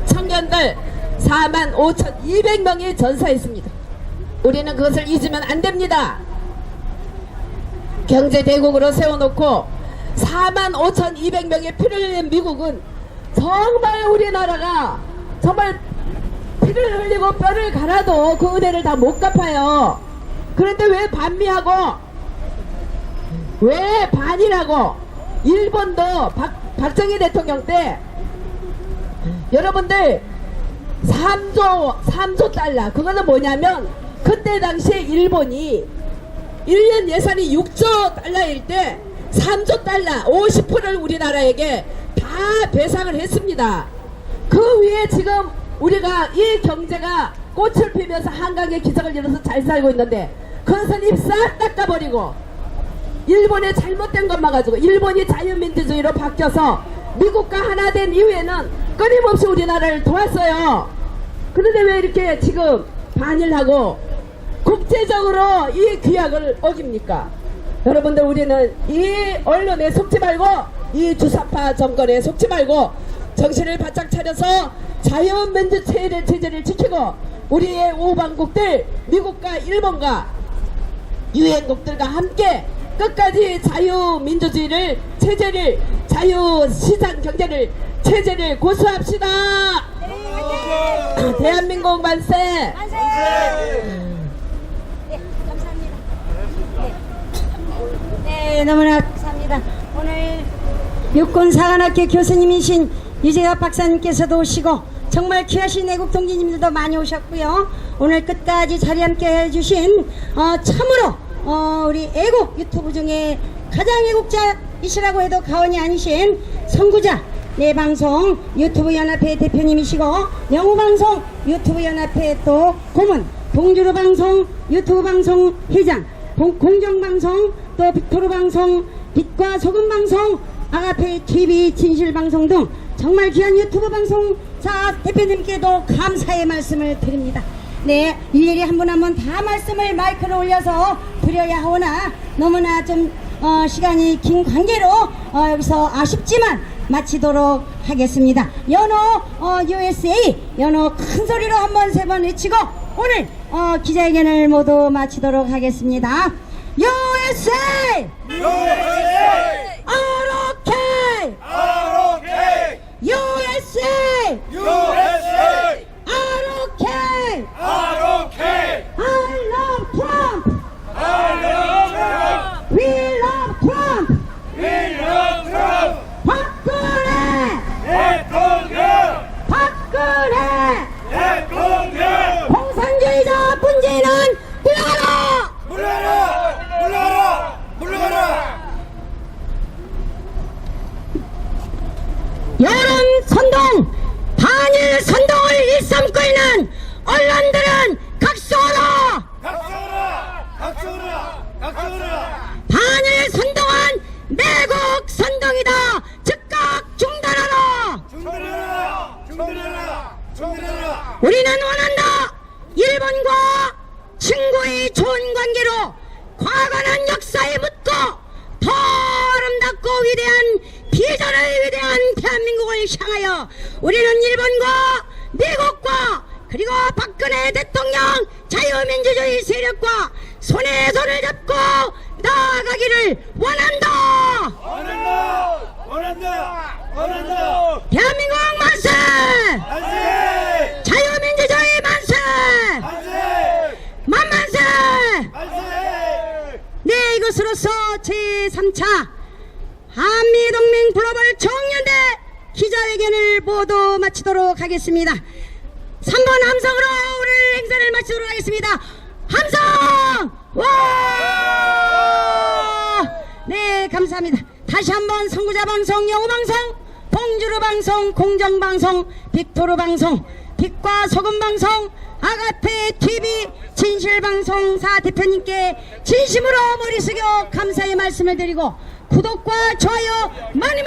청년들 45,200명이 전사했습니다. 우리는 그것을 잊으면 안 됩니다. 경제대국으로 세워놓고 45,200명의 피를 흘린 미국은 정말 우리나라가 정말 피를 흘리고 뼈를 갈아도 그 은혜를 다 못 갚아요. 그런데 왜 반미하고 왜 반이라고? 일본도 박정희 대통령 때 여러분들 3조 달러, 그거는 뭐냐면 그때 당시에 일본이 1년 예산이 6조 달러일 때 3조 달러 50%를 우리나라에게 다 배상을 했습니다. 그 위에 지금 우리가 이 경제가 꽃을 피면서 한강의 기적을 이뤄서 잘 살고 있는데 그것은 입 싹 닦아버리고 일본의 잘못된 것만 가지고 일본이 자유민주주의로 바뀌어서 미국과 하나 된 이후에는 끊임없이 우리나라를 도왔어요. 그런데 왜 이렇게 지금 반일하고 국제적으로 이 규약을 어깁니까? 여러분들, 우리는 이 언론에 속지 말고 이 주사파 정권에 속지 말고 정신을 바짝 차려서 자유민주체의 체제를 지키고 우리의 우방국들 미국과 일본과 유엔국들과 함께 끝까지 자유민주주의를 체제를 자유시장 경제를 체제를 고수합시다. 대한민국 만세. 네, 감사합니다. 네, 너무나 감사합니다. 오늘 육군사관학교 교수님이신 유재갑 박사님께서도 오시고 정말 귀하신 애국 동지님들도 많이 오셨고요. 오늘 끝까지 자리 함께 해주신 참으로 우리 애국 유튜브 중에 가장 애국자이시라고 해도 과언이 아니신 선구자 네 방송 유튜브 연합회 대표님이시고 영우방송 유튜브 연합회 또 고문, 봉주루 방송 유튜브 방송 회장, 공정방송 또 빅토르 방송, 빛과 소금 방송, 아가페 TV 진실 방송 등 정말 귀한 유튜브 방송사 대표님께도 감사의 말씀을 드립니다. 네, 일일이 한 분 한 분 다 말씀을 마이크를 올려서 드려야 하오나 너무나 좀 시간이 긴 관계로 여기서 아쉽지만 마치도록 하겠습니다. 연호 USA 연호 큰 소리로 한번 세 번 외치고 오늘 기자회견을 모두 마치도록 하겠습니다. USA! USA! ROK! ROK! USA! USA! ROK! ROK! I love Trump! I love Trump! We love Trump! We love Trump! 박근혜! 대통령! 박근혜! 대통령! 공산주의자 문재인은 물러가라! 물러라! 물러라! 물러라! 여론 선동, 반일 선동을 일삼고 있는 언론들은 각성하라! 각성하라! 각성하라! 각성하라! 반일 선동은 매국 선동이다! 즉각 중단하라! 중단하라! 중단하라! 중단하라! 우리는 원한다! 일본과 친구의 좋은 관계로 과거는 역사에 묻고 더 아름답고 위대한 비전의 위대한 대한민국을 향하여 우리는 일본과 미국과 그리고 박근혜 대통령 자유민주주의 세력과 손에 손을 잡고 나아가기를 원한다! 원한다! 원한다! 원한다! 대한민국 만세! 만세! 자유민주주의 만세! 만세! 만만세! 만세! 네, 이것으로서 제3차 한미동맹 글로벌 청년대 기자회견을 모두 마치도록 하겠습니다. 3번 함성으로 오늘 행사를 마치도록 하겠습니다. 함성! 와! 네, 감사합니다. 다시 한번 선구자 방송, 영우 방송, 봉주루 방송, 공정 방송, 빅토르 방송, 빛과 소금 방송, 아가페 TV 진실 방송사 대표님께 진심으로 머리 숙여 감사의 말씀을 드리고 구독과 좋아요 많이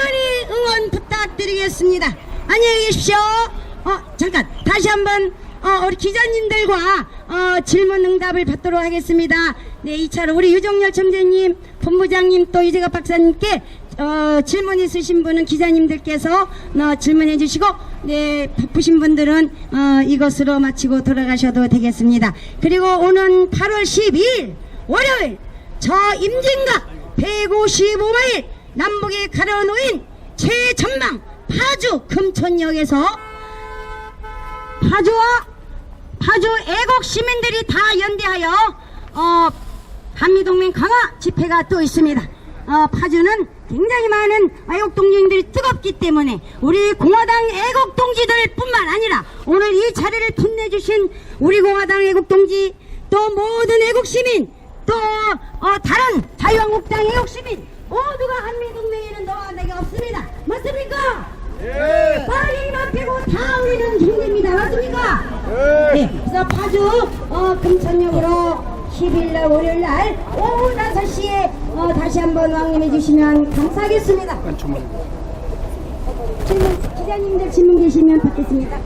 응원 부탁드리겠습니다. 안녕히 계십시오. 잠깐 다시 한번 우리 기자님들과 질문 응답을 받도록 하겠습니다. 네, 2차로 우리 유정열 청장님, 본부장님 또 유재갑 박사님께 질문 있으신 분은 기자님들께서 질문해 주시고, 네, 바쁘신 분들은 이것으로 마치고 돌아가셔도 되겠습니다. 그리고 오는 8월 12일 월요일 저 임진각 155마일 남북에 가려놓인 최전방 파주 금천역에서 파주 애국 시민들이 다 연대하여 한미동맹 강화 집회가 또 있습니다. 파주는 굉장히 많은 애국 동지들이 뜨겁기 때문에 우리 공화당 애국 동지들 뿐만 아니라 오늘 이 자리를 빛내주신 우리 공화당 애국 동지 또 모든 애국시민 또 다른 자유한국당 애국시민 모두가 한미동맹에는 너와 내가 없습니다. 맞습니까? 예. 빨리만 빼고 다 우리는 힘냅니다. 맞습니까? 네. 그래서 파주 금천역으로 10일날 월요일날 오후 5시에 다시 한번 왕림해 주시면 감사하겠습니다. 질문, 기자님들 질문 계시면 받겠습니다.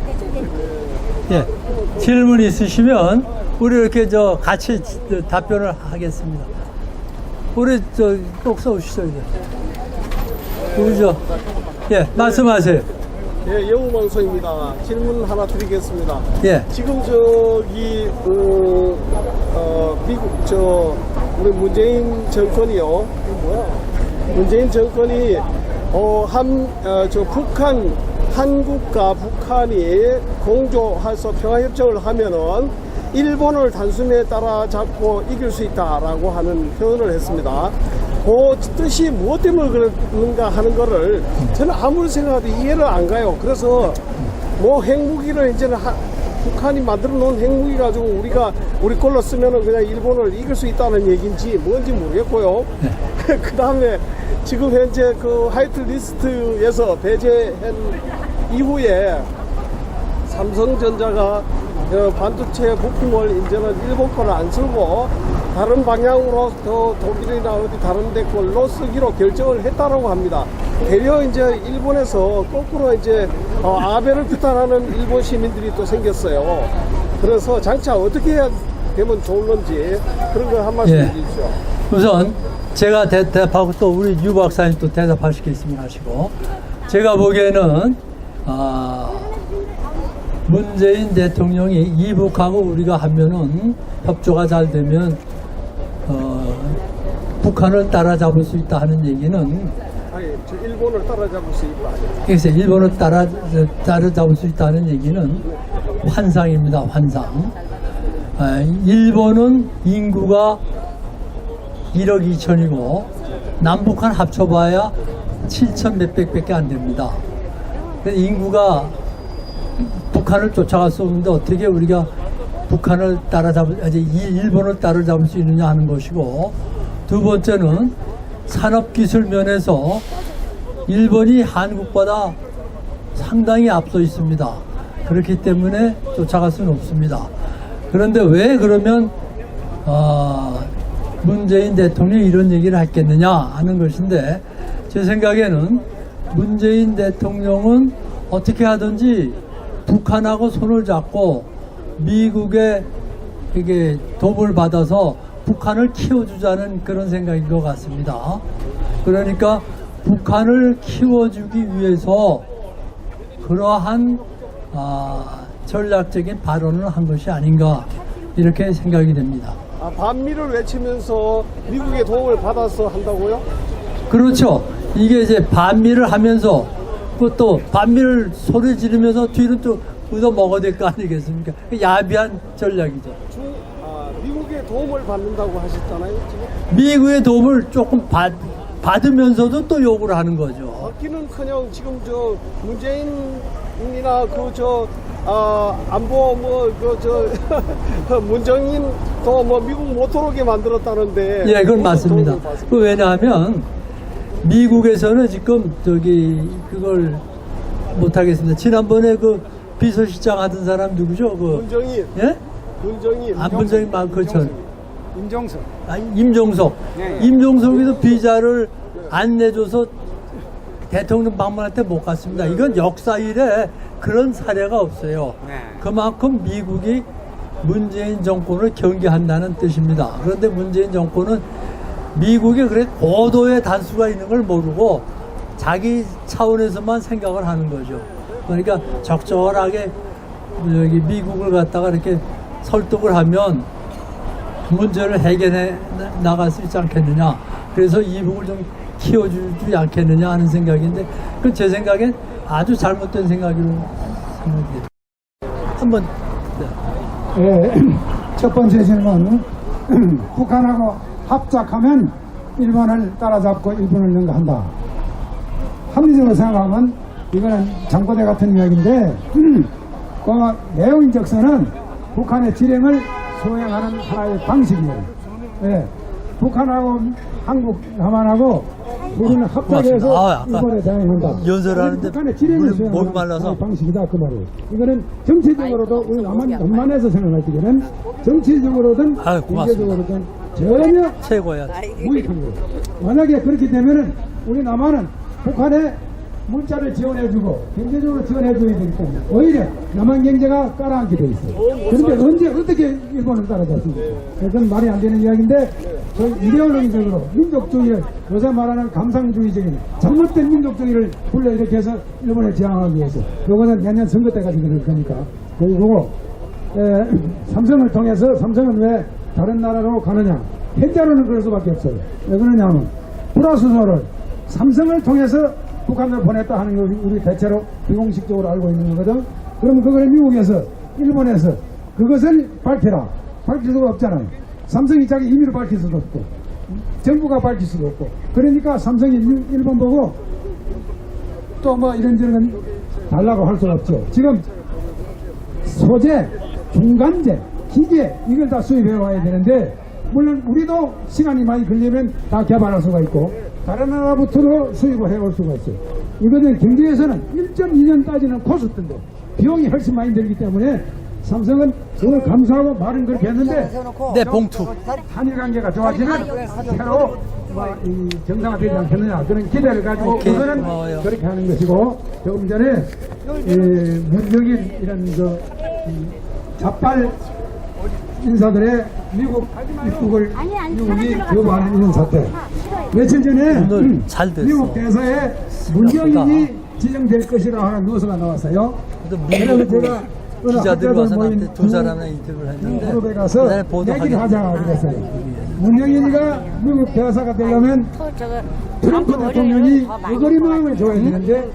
예, 질문 있으시면 우리 이렇게 같이 답변을 하겠습니다. 우리 꼭 써오시죠 이제. 우리 예, 말씀하세요. 예, 영웅방송입니다. 질문 하나 드리겠습니다. 예. 지금 저기 미국 우리 문재인 정권이요. 문재인 정권이 한국과 북한이 공조해서 평화협정을 하면은 일본을 단숨에 따라잡고 이길 수 있다라고 하는 표현을 했습니다. 그 뜻이 무엇 때문에 그런가 하는 거를 저는 아무리 생각해도 이해를 안 가요. 그래서 뭐 핵무기를 이제는 북한이 만들어 놓은 핵무기 가지고 우리 걸로 쓰면은 그냥 일본을 이길 수 있다는 얘기인지 뭔지 모르겠고요. 그 다음에 지금 현재 그 화이트리스트에서 배제한 이후에 삼성전자가 반도체 부품을 이제는 일본 거를 안 쓰고 다른 방향으로 독일이나 어디 다른 데 걸로 쓰기로 결정을 했다라고 합니다. 대려 이제 일본에서 거꾸로 이제 아베를 규탄하는 일본 시민들이 또 생겼어요. 그래서 장차 어떻게 해야 되면 좋을런지 그런 거 한 말씀 해주십시오. 우선 제가 대답하고 또 우리 유 박사님 또 대답하실 게 있으면 하시고, 제가 보기에는 문재인 대통령이 이북하고 우리가 하면은 협조가 잘 되면 북한을 따라잡을 수 있다 하는 얘기는, 아니, 저 일본을 따라잡을 수 있다. 그래서 일본을 따라잡을 수 있다는 얘기는 환상입니다. 환상. 일본은 인구가 1억 2천이고 남북한 합쳐봐야 7천 몇백밖에 안 됩니다. 인구가 북한을 쫓아갈 수 없는데 어떻게 우리가 북한을 일본을 따라잡을 수 있느냐 하는 것이고, 두 번째는 산업기술 면에서 일본이 한국보다 상당히 앞서 있습니다. 그렇기 때문에 쫓아갈 수는 없습니다. 그런데 왜 그러면 문재인 대통령이 이런 얘기를 했겠느냐 하는 것인데, 제 생각에는 문재인 대통령은 어떻게 하든지 북한하고 손을 잡고 미국의 이게 도움을 받아서 북한을 키워주자는 그런 생각인 것 같습니다. 그러니까 북한을 키워주기 위해서 그러한 전략적인 발언을 한 것이 아닌가 이렇게 생각이 됩니다. 반미를 외치면서 미국의 도움을 받아서 한다고요? 그렇죠. 이게 이제 반미를 하면서 또 반미를 소리 지르면서 뒤로 또 얻어 먹어야 될 거 아니겠습니까? 야비한 전략이죠. 미국의 도움을 받는다고 하셨잖아요, 지금? 미국의 도움을 조금 받으면서도 또 욕을 하는 거죠. 받기는커녕 지금 저 문재인이나 안보 문정인도 뭐 미국 못 들어오게 만들었다는데. 예, 그건 맞습니다. 왜냐하면 미국에서는 지금 그걸 못 하겠습니다. 지난번에 그 비서실장 하던 사람 누구죠? 문정인. 예? 문정인. 문정인 그렇죠. 임종석. 임종석. 예. 임종석이도 비자를 안 내줘서 대통령 방문할 때 못 갔습니다. 이건 역사 이래 그런 사례가 없어요. 그만큼 미국이 문재인 정권을 경계한다는 뜻입니다. 그런데 문재인 정권은 미국에 그래 고도의 단수가 있는 걸 모르고 자기 차원에서만 생각을 하는 거죠. 그러니까 적절하게 여기 미국을 갖다가 이렇게 설득을 하면 문제를 해결해 나갈 수 있지 않겠느냐. 그래서 이북을 좀 키워주지 않겠느냐 하는 생각인데, 그 제 생각엔 아주 잘못된 생각으로 생각돼요. 한번. 첫 번째 질문. 북한하고 합작하면 일본을 따라잡고 일본을 능가한다. 합리적으로 생각하면 이거는 장고대 같은 이야기인데 그 내용인적서는 북한의 지령을 수행하는 하나의 방식이에요. 예. 북한하고 한국, 남한하고 우리는 합작해서 고맙습니다. 아까 일본에 대항한다. 연설하는데 북한의 지뢰를 물이 수행하는 목이 말라서. 하나의 방식이다 그 말이에요. 이거는 정치적으로도 우리 남한에서 생각할 적에는 정치적으로든 아유, 고맙습니다. 경제적으로든 전혀 최고야. 무익한 거예요. 만약에 그렇기 되면은 우리 남한은 북한에 문자를 지원해주고 경제적으로 지원해줘야 되기 때문에 오히려 남한 경제가 깔아앉게 돼 있어요. 그런데 언제 어떻게 일본을 따라잡습니까? 그건 말이 안 되는 이야기인데 저 이데올로기적으로 민족주의를 요새 말하는 감상주의적인 잘못된 민족주의를 불러일으켜서 일본에 저항하기 위해서 요거는 내년 선거 때까지 그럴 거니까 그리고 삼성을 통해서 삼성은 왜 다른 나라로 가느냐 현재로는 그럴 수밖에 없어요. 왜 그러냐면 플러스소를 삼성을 통해서 북한을 보냈다 하는 거 우리 대체로 비공식적으로 알고 있는 거거든. 그럼 그걸 미국에서 일본에서 그것을 밝혀라. 밝힐 수가 없잖아요. 삼성이 자기 임의로 밝힐 수도 없고 정부가 밝힐 수도 없고 그러니까 삼성이 일본 보고 또 뭐 이런저런 달라고 할 수가 없죠. 지금 소재, 중간재, 기계 이걸 다 수입해 와야 되는데 물론 우리도 시간이 많이 걸리면 다 개발할 수가 있고 다른 나라부터도 수입을 해올 수가 있어요. 이거는 경제에서는 1.2년 따지는 코스트인데 비용이 훨씬 많이 들기 때문에 삼성은 오늘 감사하고 말은 그렇게 했는데 네, 봉투. 한일 관계가 좋아지면 새로 이 정상화되지 않겠느냐 그런 기대를 가지고 오케이, 우선은 고마워요. 그렇게 하는 것이고 조금 전에 문정인 이런 잡발 인사들의 미국 입국을 미국이 거부하는 이런 사태. 며칠 전에 오늘 잘 됐어. 미국 대사에 문정인이 지정될 것이라 하는 노서가 나왔어요. 그래서 제가 어느 기자들이 학자들 와서 모인 나한테 두 사람이나 인터뷰를 했는데 그룹에 가서 그날 얘기를 하자 그랬어요. 문정인이가 미국 대사가 되려면 트럼프 대통령이 어거리망을 줘야 되는데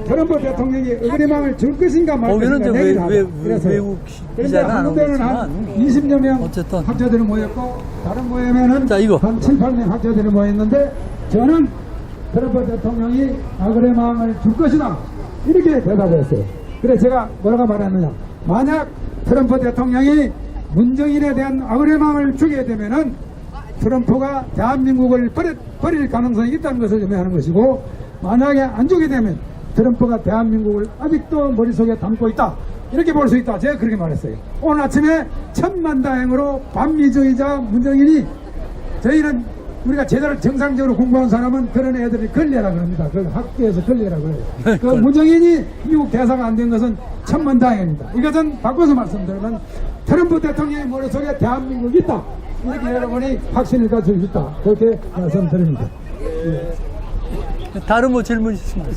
트럼프 대통령이 어거리망을 줄 것인가 말 거기는 것인가 이제 얘기를 하자. 그래서요. 외국 그런데 기자는 안 한국에는 한 오겠지만 20여 명 어쨌든. 학자들이 모였고 다른 모임에는 자, 이거. 한 7, 8명 학자들이 모였는데 저는 트럼프 대통령이 어거리망을 줄 것이다 이렇게 대답했어요. 그래 제가 뭐라고 말했느냐 만약 트럼프 대통령이 문정인에 대한 어거리망을 주게 되면은 트럼프가 대한민국을 버릴 가능성이 있다는 것을 의미하는 것이고 만약에 안 주게 되면 트럼프가 대한민국을 아직도 머릿속에 담고 있다 이렇게 볼 수 있다 제가 그렇게 말했어요. 오늘 아침에 천만다행으로 반미주의자 문정인이 저희는 우리가 제대로 정상적으로 공부한 사람은 그런 애들이 걸레라 그럽니다. 그 학교에서 걸레라 그래요. 그 문정인이 미국 대사가 안 된 것은 천만다행입니다. 이것은 바꿔서 말씀드리면 트럼프 대통령의 머릿속에 대한민국이 있다. 이렇게 여러분이 확신을 가질 수 있다. 그렇게 말씀드립니다. 다른 뭐 질문 있으면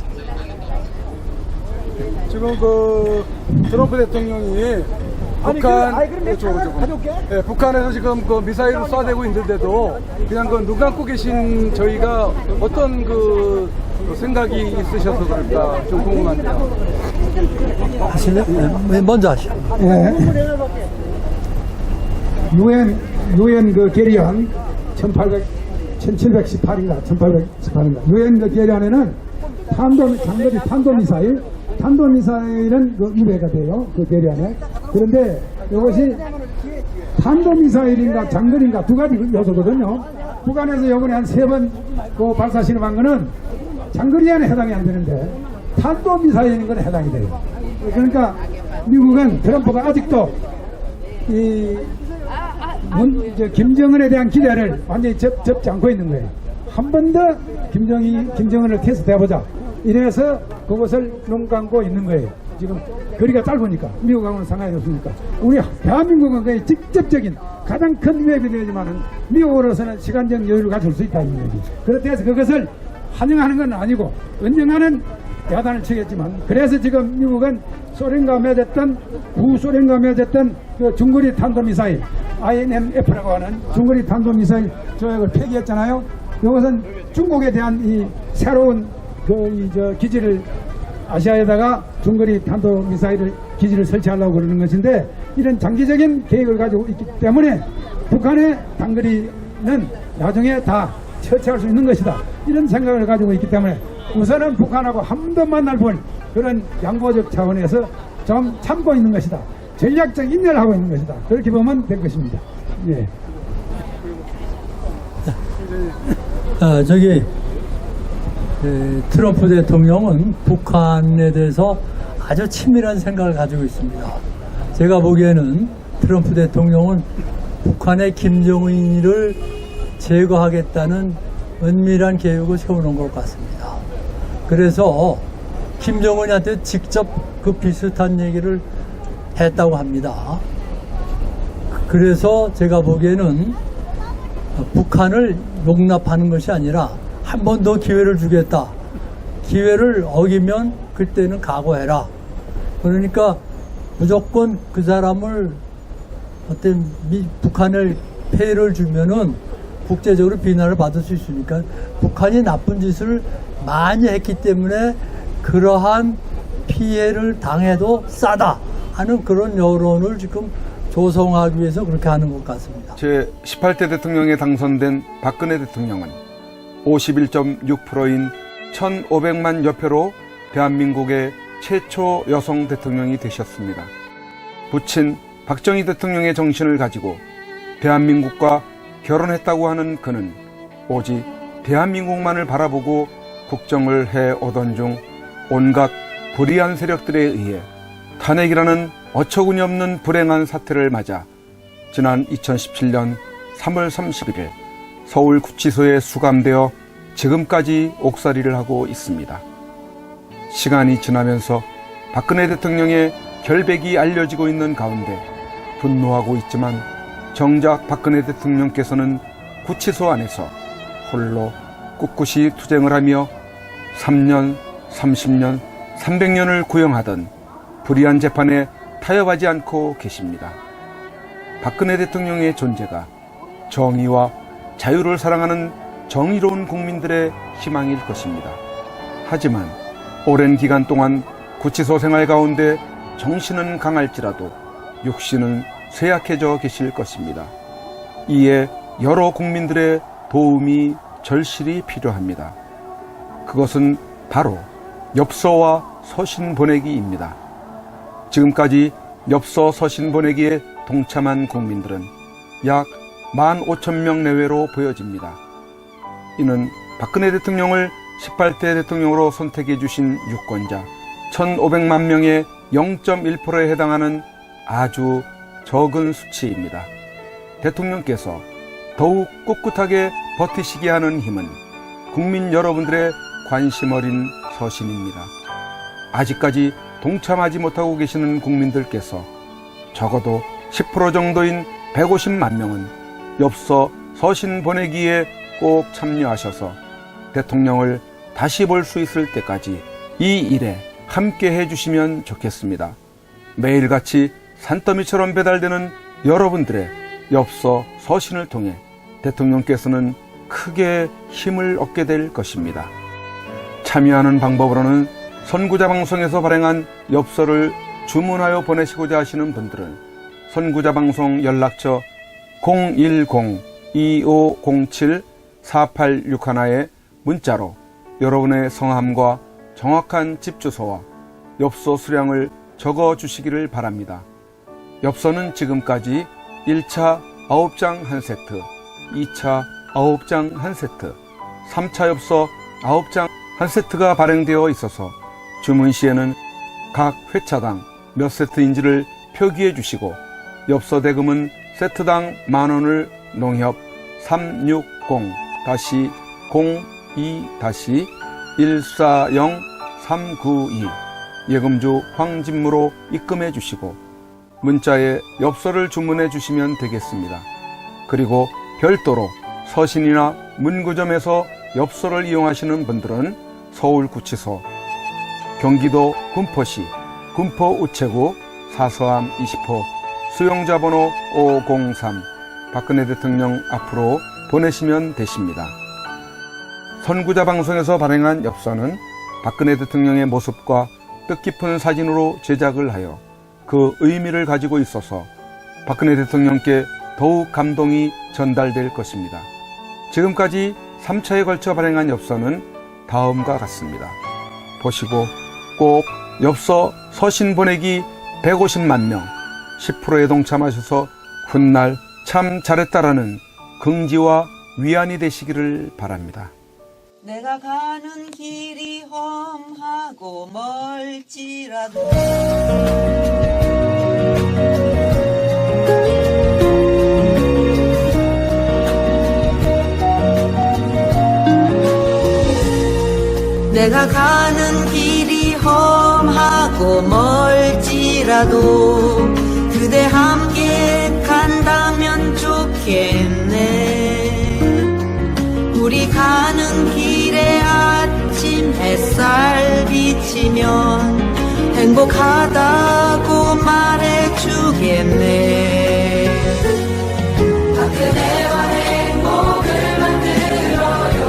지금 그 트럼프 대통령이 북한에서 지금 그 미사일을 쏴대고 있는데도 그냥 그 눈 감고 계신 저희가 어떤 그 생각이 있으셔서 그럴까 좀 궁금한데요. 하실래요? 네, 먼저 하시죠. 유엔 그 결의안 1718인가 1818인가 유엔 그 결의안에는 장거리 탄도미사일은 그 2배가 돼요. 그 결의안에. 그런데 이것이 탄도미사일인가 장거리인가 두 가지 요소거든요. 북한에서 이번에 한 3번 그 발사 실험한 거는 장거리에는 해당이 안 되는데 탄도미사일인 건 해당이 돼요. 그러니까 미국은 트럼프가 아직도 김정은에 대한 기대를 완전히 접지 않고 있는 거예요. 한 번 더 김정은을 테스트 해보자. 이래서 그것을 눈 감고 있는 거예요. 지금 거리가 짧으니까 미국하고는 상관이 없으니까 우리 대한민국은 거의 직접적인 가장 큰 위협이 되지만은 미국으로서는 시간적 여유를 가질 수 있다 이 얘기. 그렇다 해서 그것을 환영하는 건 아니고 언젠가는 야단을 치겠지만 그래서 지금 미국은 소련과 맺었던 구소련과 맺었던 그 중거리 탄도미사일 INMF라고 하는 중거리 탄도미사일 조약을 폐기했잖아요. 이것은 중국에 대한 이 새로운 기지를 아시아에다가 중거리 탄도미사일을 기지를 설치하려고 그러는 것인데 이런 장기적인 계획을 가지고 있기 때문에 북한의 단거리는 나중에 다 처치할 수 있는 것이다. 이런 생각을 가지고 있기 때문에 우선은 북한하고 한 번 더 만날 볼 그런 양보적 차원에서 좀 참고 있는 것이다. 전략적 인내를 하고 있는 것이다. 그렇게 보면 될 것입니다. 예. 트럼프 대통령은 북한에 대해서 아주 치밀한 생각을 가지고 있습니다. 제가 보기에는 트럼프 대통령은 북한의 김정은을 제거하겠다는 은밀한 계획을 세우는 것 같습니다. 그래서 김정은한테 직접 그 비슷한 얘기를 했다고 합니다. 그래서 제가 보기에는 북한을 용납하는 것이 아니라 한 번 더 기회를 주겠다. 기회를 어기면 그때는 각오해라. 그러니까 무조건 그 사람을 북한을 폐해를 주면은 국제적으로 비난을 받을 수 있으니까 북한이 나쁜 짓을 많이 했기 때문에 그러한 피해를 당해도 싸다 하는 그런 여론을 지금 조성하기 위해서 그렇게 하는 것 같습니다. 제 18대 대통령에 당선된 박근혜 대통령은 51.6%인 1,500만 여표로 대한민국의 최초 여성 대통령이 되셨습니다. 부친 박정희 대통령의 정신을 가지고 대한민국과 결혼했다고 하는 그는 오직 대한민국만을 바라보고 국정을 해오던 중 온갖 불의한 세력들에 의해 탄핵이라는 어처구니 없는 불행한 사태를 맞아 지난 2017년 3월 31일 서울구치소에 수감되어 지금까지 옥살이를 하고 있습니다. 시간이 지나면서 박근혜 대통령의 결백이 알려지고 있는 가운데 분노하고 있지만 정작 박근혜 대통령께서는 구치소 안에서 홀로 꿋꿋이 투쟁을 하며 3년, 30년, 300년을 구형하던 불의한 재판에 타협하지 않고 계십니다. 박근혜 대통령의 존재가 정의와 자유를 사랑하는 정의로운 국민들의 희망일 것입니다. 하지만 오랜 기간 동안 구치소 생활 가운데 정신은 강할지라도 육신은 쇠약해져 계실 것입니다. 이에 여러 국민들의 도움이 절실히 필요합니다. 그것은 바로 엽서와 서신 보내기입니다. 지금까지 엽서 서신 보내기에 동참한 국민들은 약 15,000명 내외로 보여집니다. 이는 박근혜 대통령을 18대 대통령으로 선택해 주신 유권자 1,500만 명의 0.1%에 해당하는 아주 적은 수치입니다. 대통령께서 더욱 꿋꿋하게 버티시게 하는 힘은 국민 여러분들의 관심 어린 서신입니다. 아직까지 동참하지 못하고 계시는 국민들께서 적어도 10% 정도인 150만 명은 엽서 서신 보내기에 꼭 참여하셔서 대통령을 다시 볼 수 있을 때까지 이 일에 함께 해주시면 좋겠습니다. 매일같이 산더미처럼 배달되는 여러분들의 엽서 서신을 통해 대통령께서는 크게 힘을 얻게 될 것입니다. 참여하는 방법으로는 선구자 방송에서 발행한 엽서를 주문하여 보내시고자 하시는 분들은 선구자 방송 연락처 010-2507-4861에 문자로 여러분의 성함과 정확한 집 주소와 엽서 수량을 적어 주시기를 바랍니다. 엽서는 지금까지 1차 9장 1세트, 2차 9장 1세트, 3차 엽서 9장 1세트가 발행되어 있어서 주문 시에는 각 회차당 몇 세트인지를 표기해 주시고 엽서 대금은 세트당 10,000원을 농협 360-02-140-392 예금주 황진무로 입금해 주시고 문자에 엽서를 주문해 주시면 되겠습니다. 그리고 별도로 서신이나 문구점에서 엽서를 이용하시는 분들은 서울구치소, 경기도 군포시 군포우체구 사서함 20호 수용자 번호 503 박근혜 대통령 앞으로 보내시면 되십니다. 선구자 방송에서 발행한 엽서는 박근혜 대통령의 모습과 뜻깊은 사진으로 제작을 하여 그 의미를 가지고 있어서 박근혜 대통령께 더욱 감동이 전달될 것입니다. 지금까지 3차에 걸쳐 발행한 엽서는 다음과 같습니다. 보시고 꼭 엽서 서신 보내기 150만 명 10%에 동참하셔서 훗날 참 잘했다라는 긍지와 위안이 되시기를 바랍니다. 내가 가는 길이 험하고 멀지라도 내가 가는 길이 험하고 멀지라도 그대 함께 간다면 좋겠네. 우리 가는 길에 아침 햇살 비치면 행복하다고 말해주겠네. 그대와 행복을 만들어요.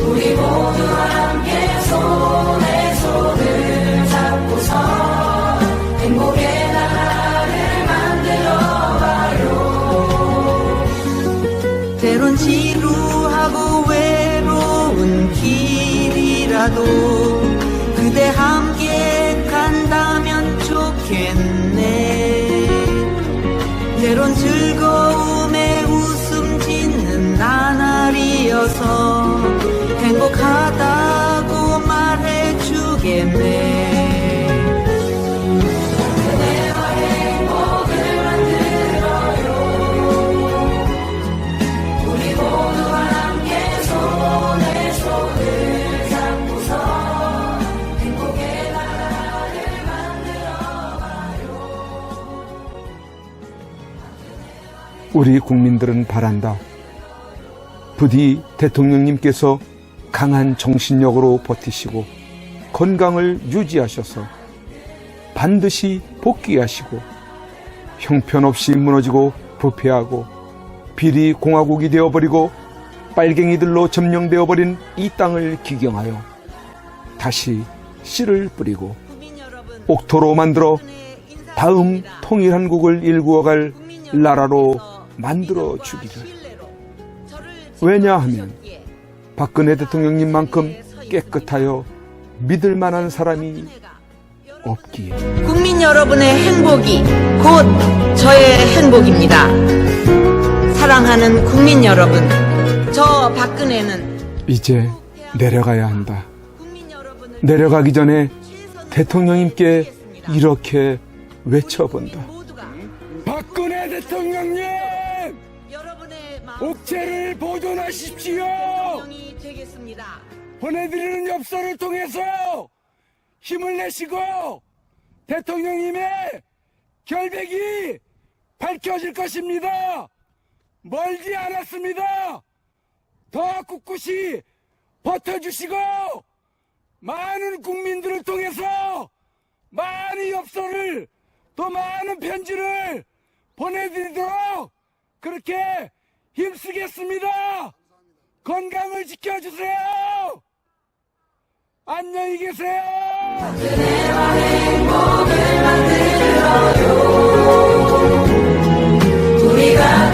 우리 모두 함께 손에 손을 잡고서 행복의 나라를 만들어봐요. 때론 지루하고 외로운 길이라도 그대 함께 간다면 좋겠네. 때론 즐거움에 웃음 짓는 나날이어서 행복하다고 말해주겠네. 그대와 행복을 만들어요. 우리 모두 함께 손에 손을 잡고서 행복의 나라를 만들어봐요. 우리 국민들은 바란다. 부디 대통령님께서 강한 정신력으로 버티시고 건강을 유지하셔서 반드시 복귀하시고 형편없이 무너지고 부패하고 비리 공화국이 되어버리고 빨갱이들로 점령되어버린 이 땅을 기경하여 다시 씨를 뿌리고 옥토로 만들어 다음 통일한국을 일구어갈 나라로 만들어 주기를. 왜냐하면 박근혜 대통령님만큼 깨끗하여 믿을 만한 사람이 없기에. 국민 여러분의 행복이 곧 저의 행복입니다. 사랑하는 국민 여러분, 저 박근혜는 이제 내려가야 한다. 내려가기 전에 대통령님께 이렇게 외쳐본다. 박근혜 대통령님! 옥체를 보존하십시오! 보내드리는 엽서를 통해서 힘을 내시고 대통령님의 결백이 밝혀질 것입니다. 멀지 않았습니다. 더 꿋꿋이 버텨주시고 많은 국민들을 통해서 많은 엽서를 또 많은 편지를 보내드리도록 그렇게 힘쓰겠습니다. 건강을 지켜주세요. 안녕히 계세요. 그대와 행복을 만들어요. 우리가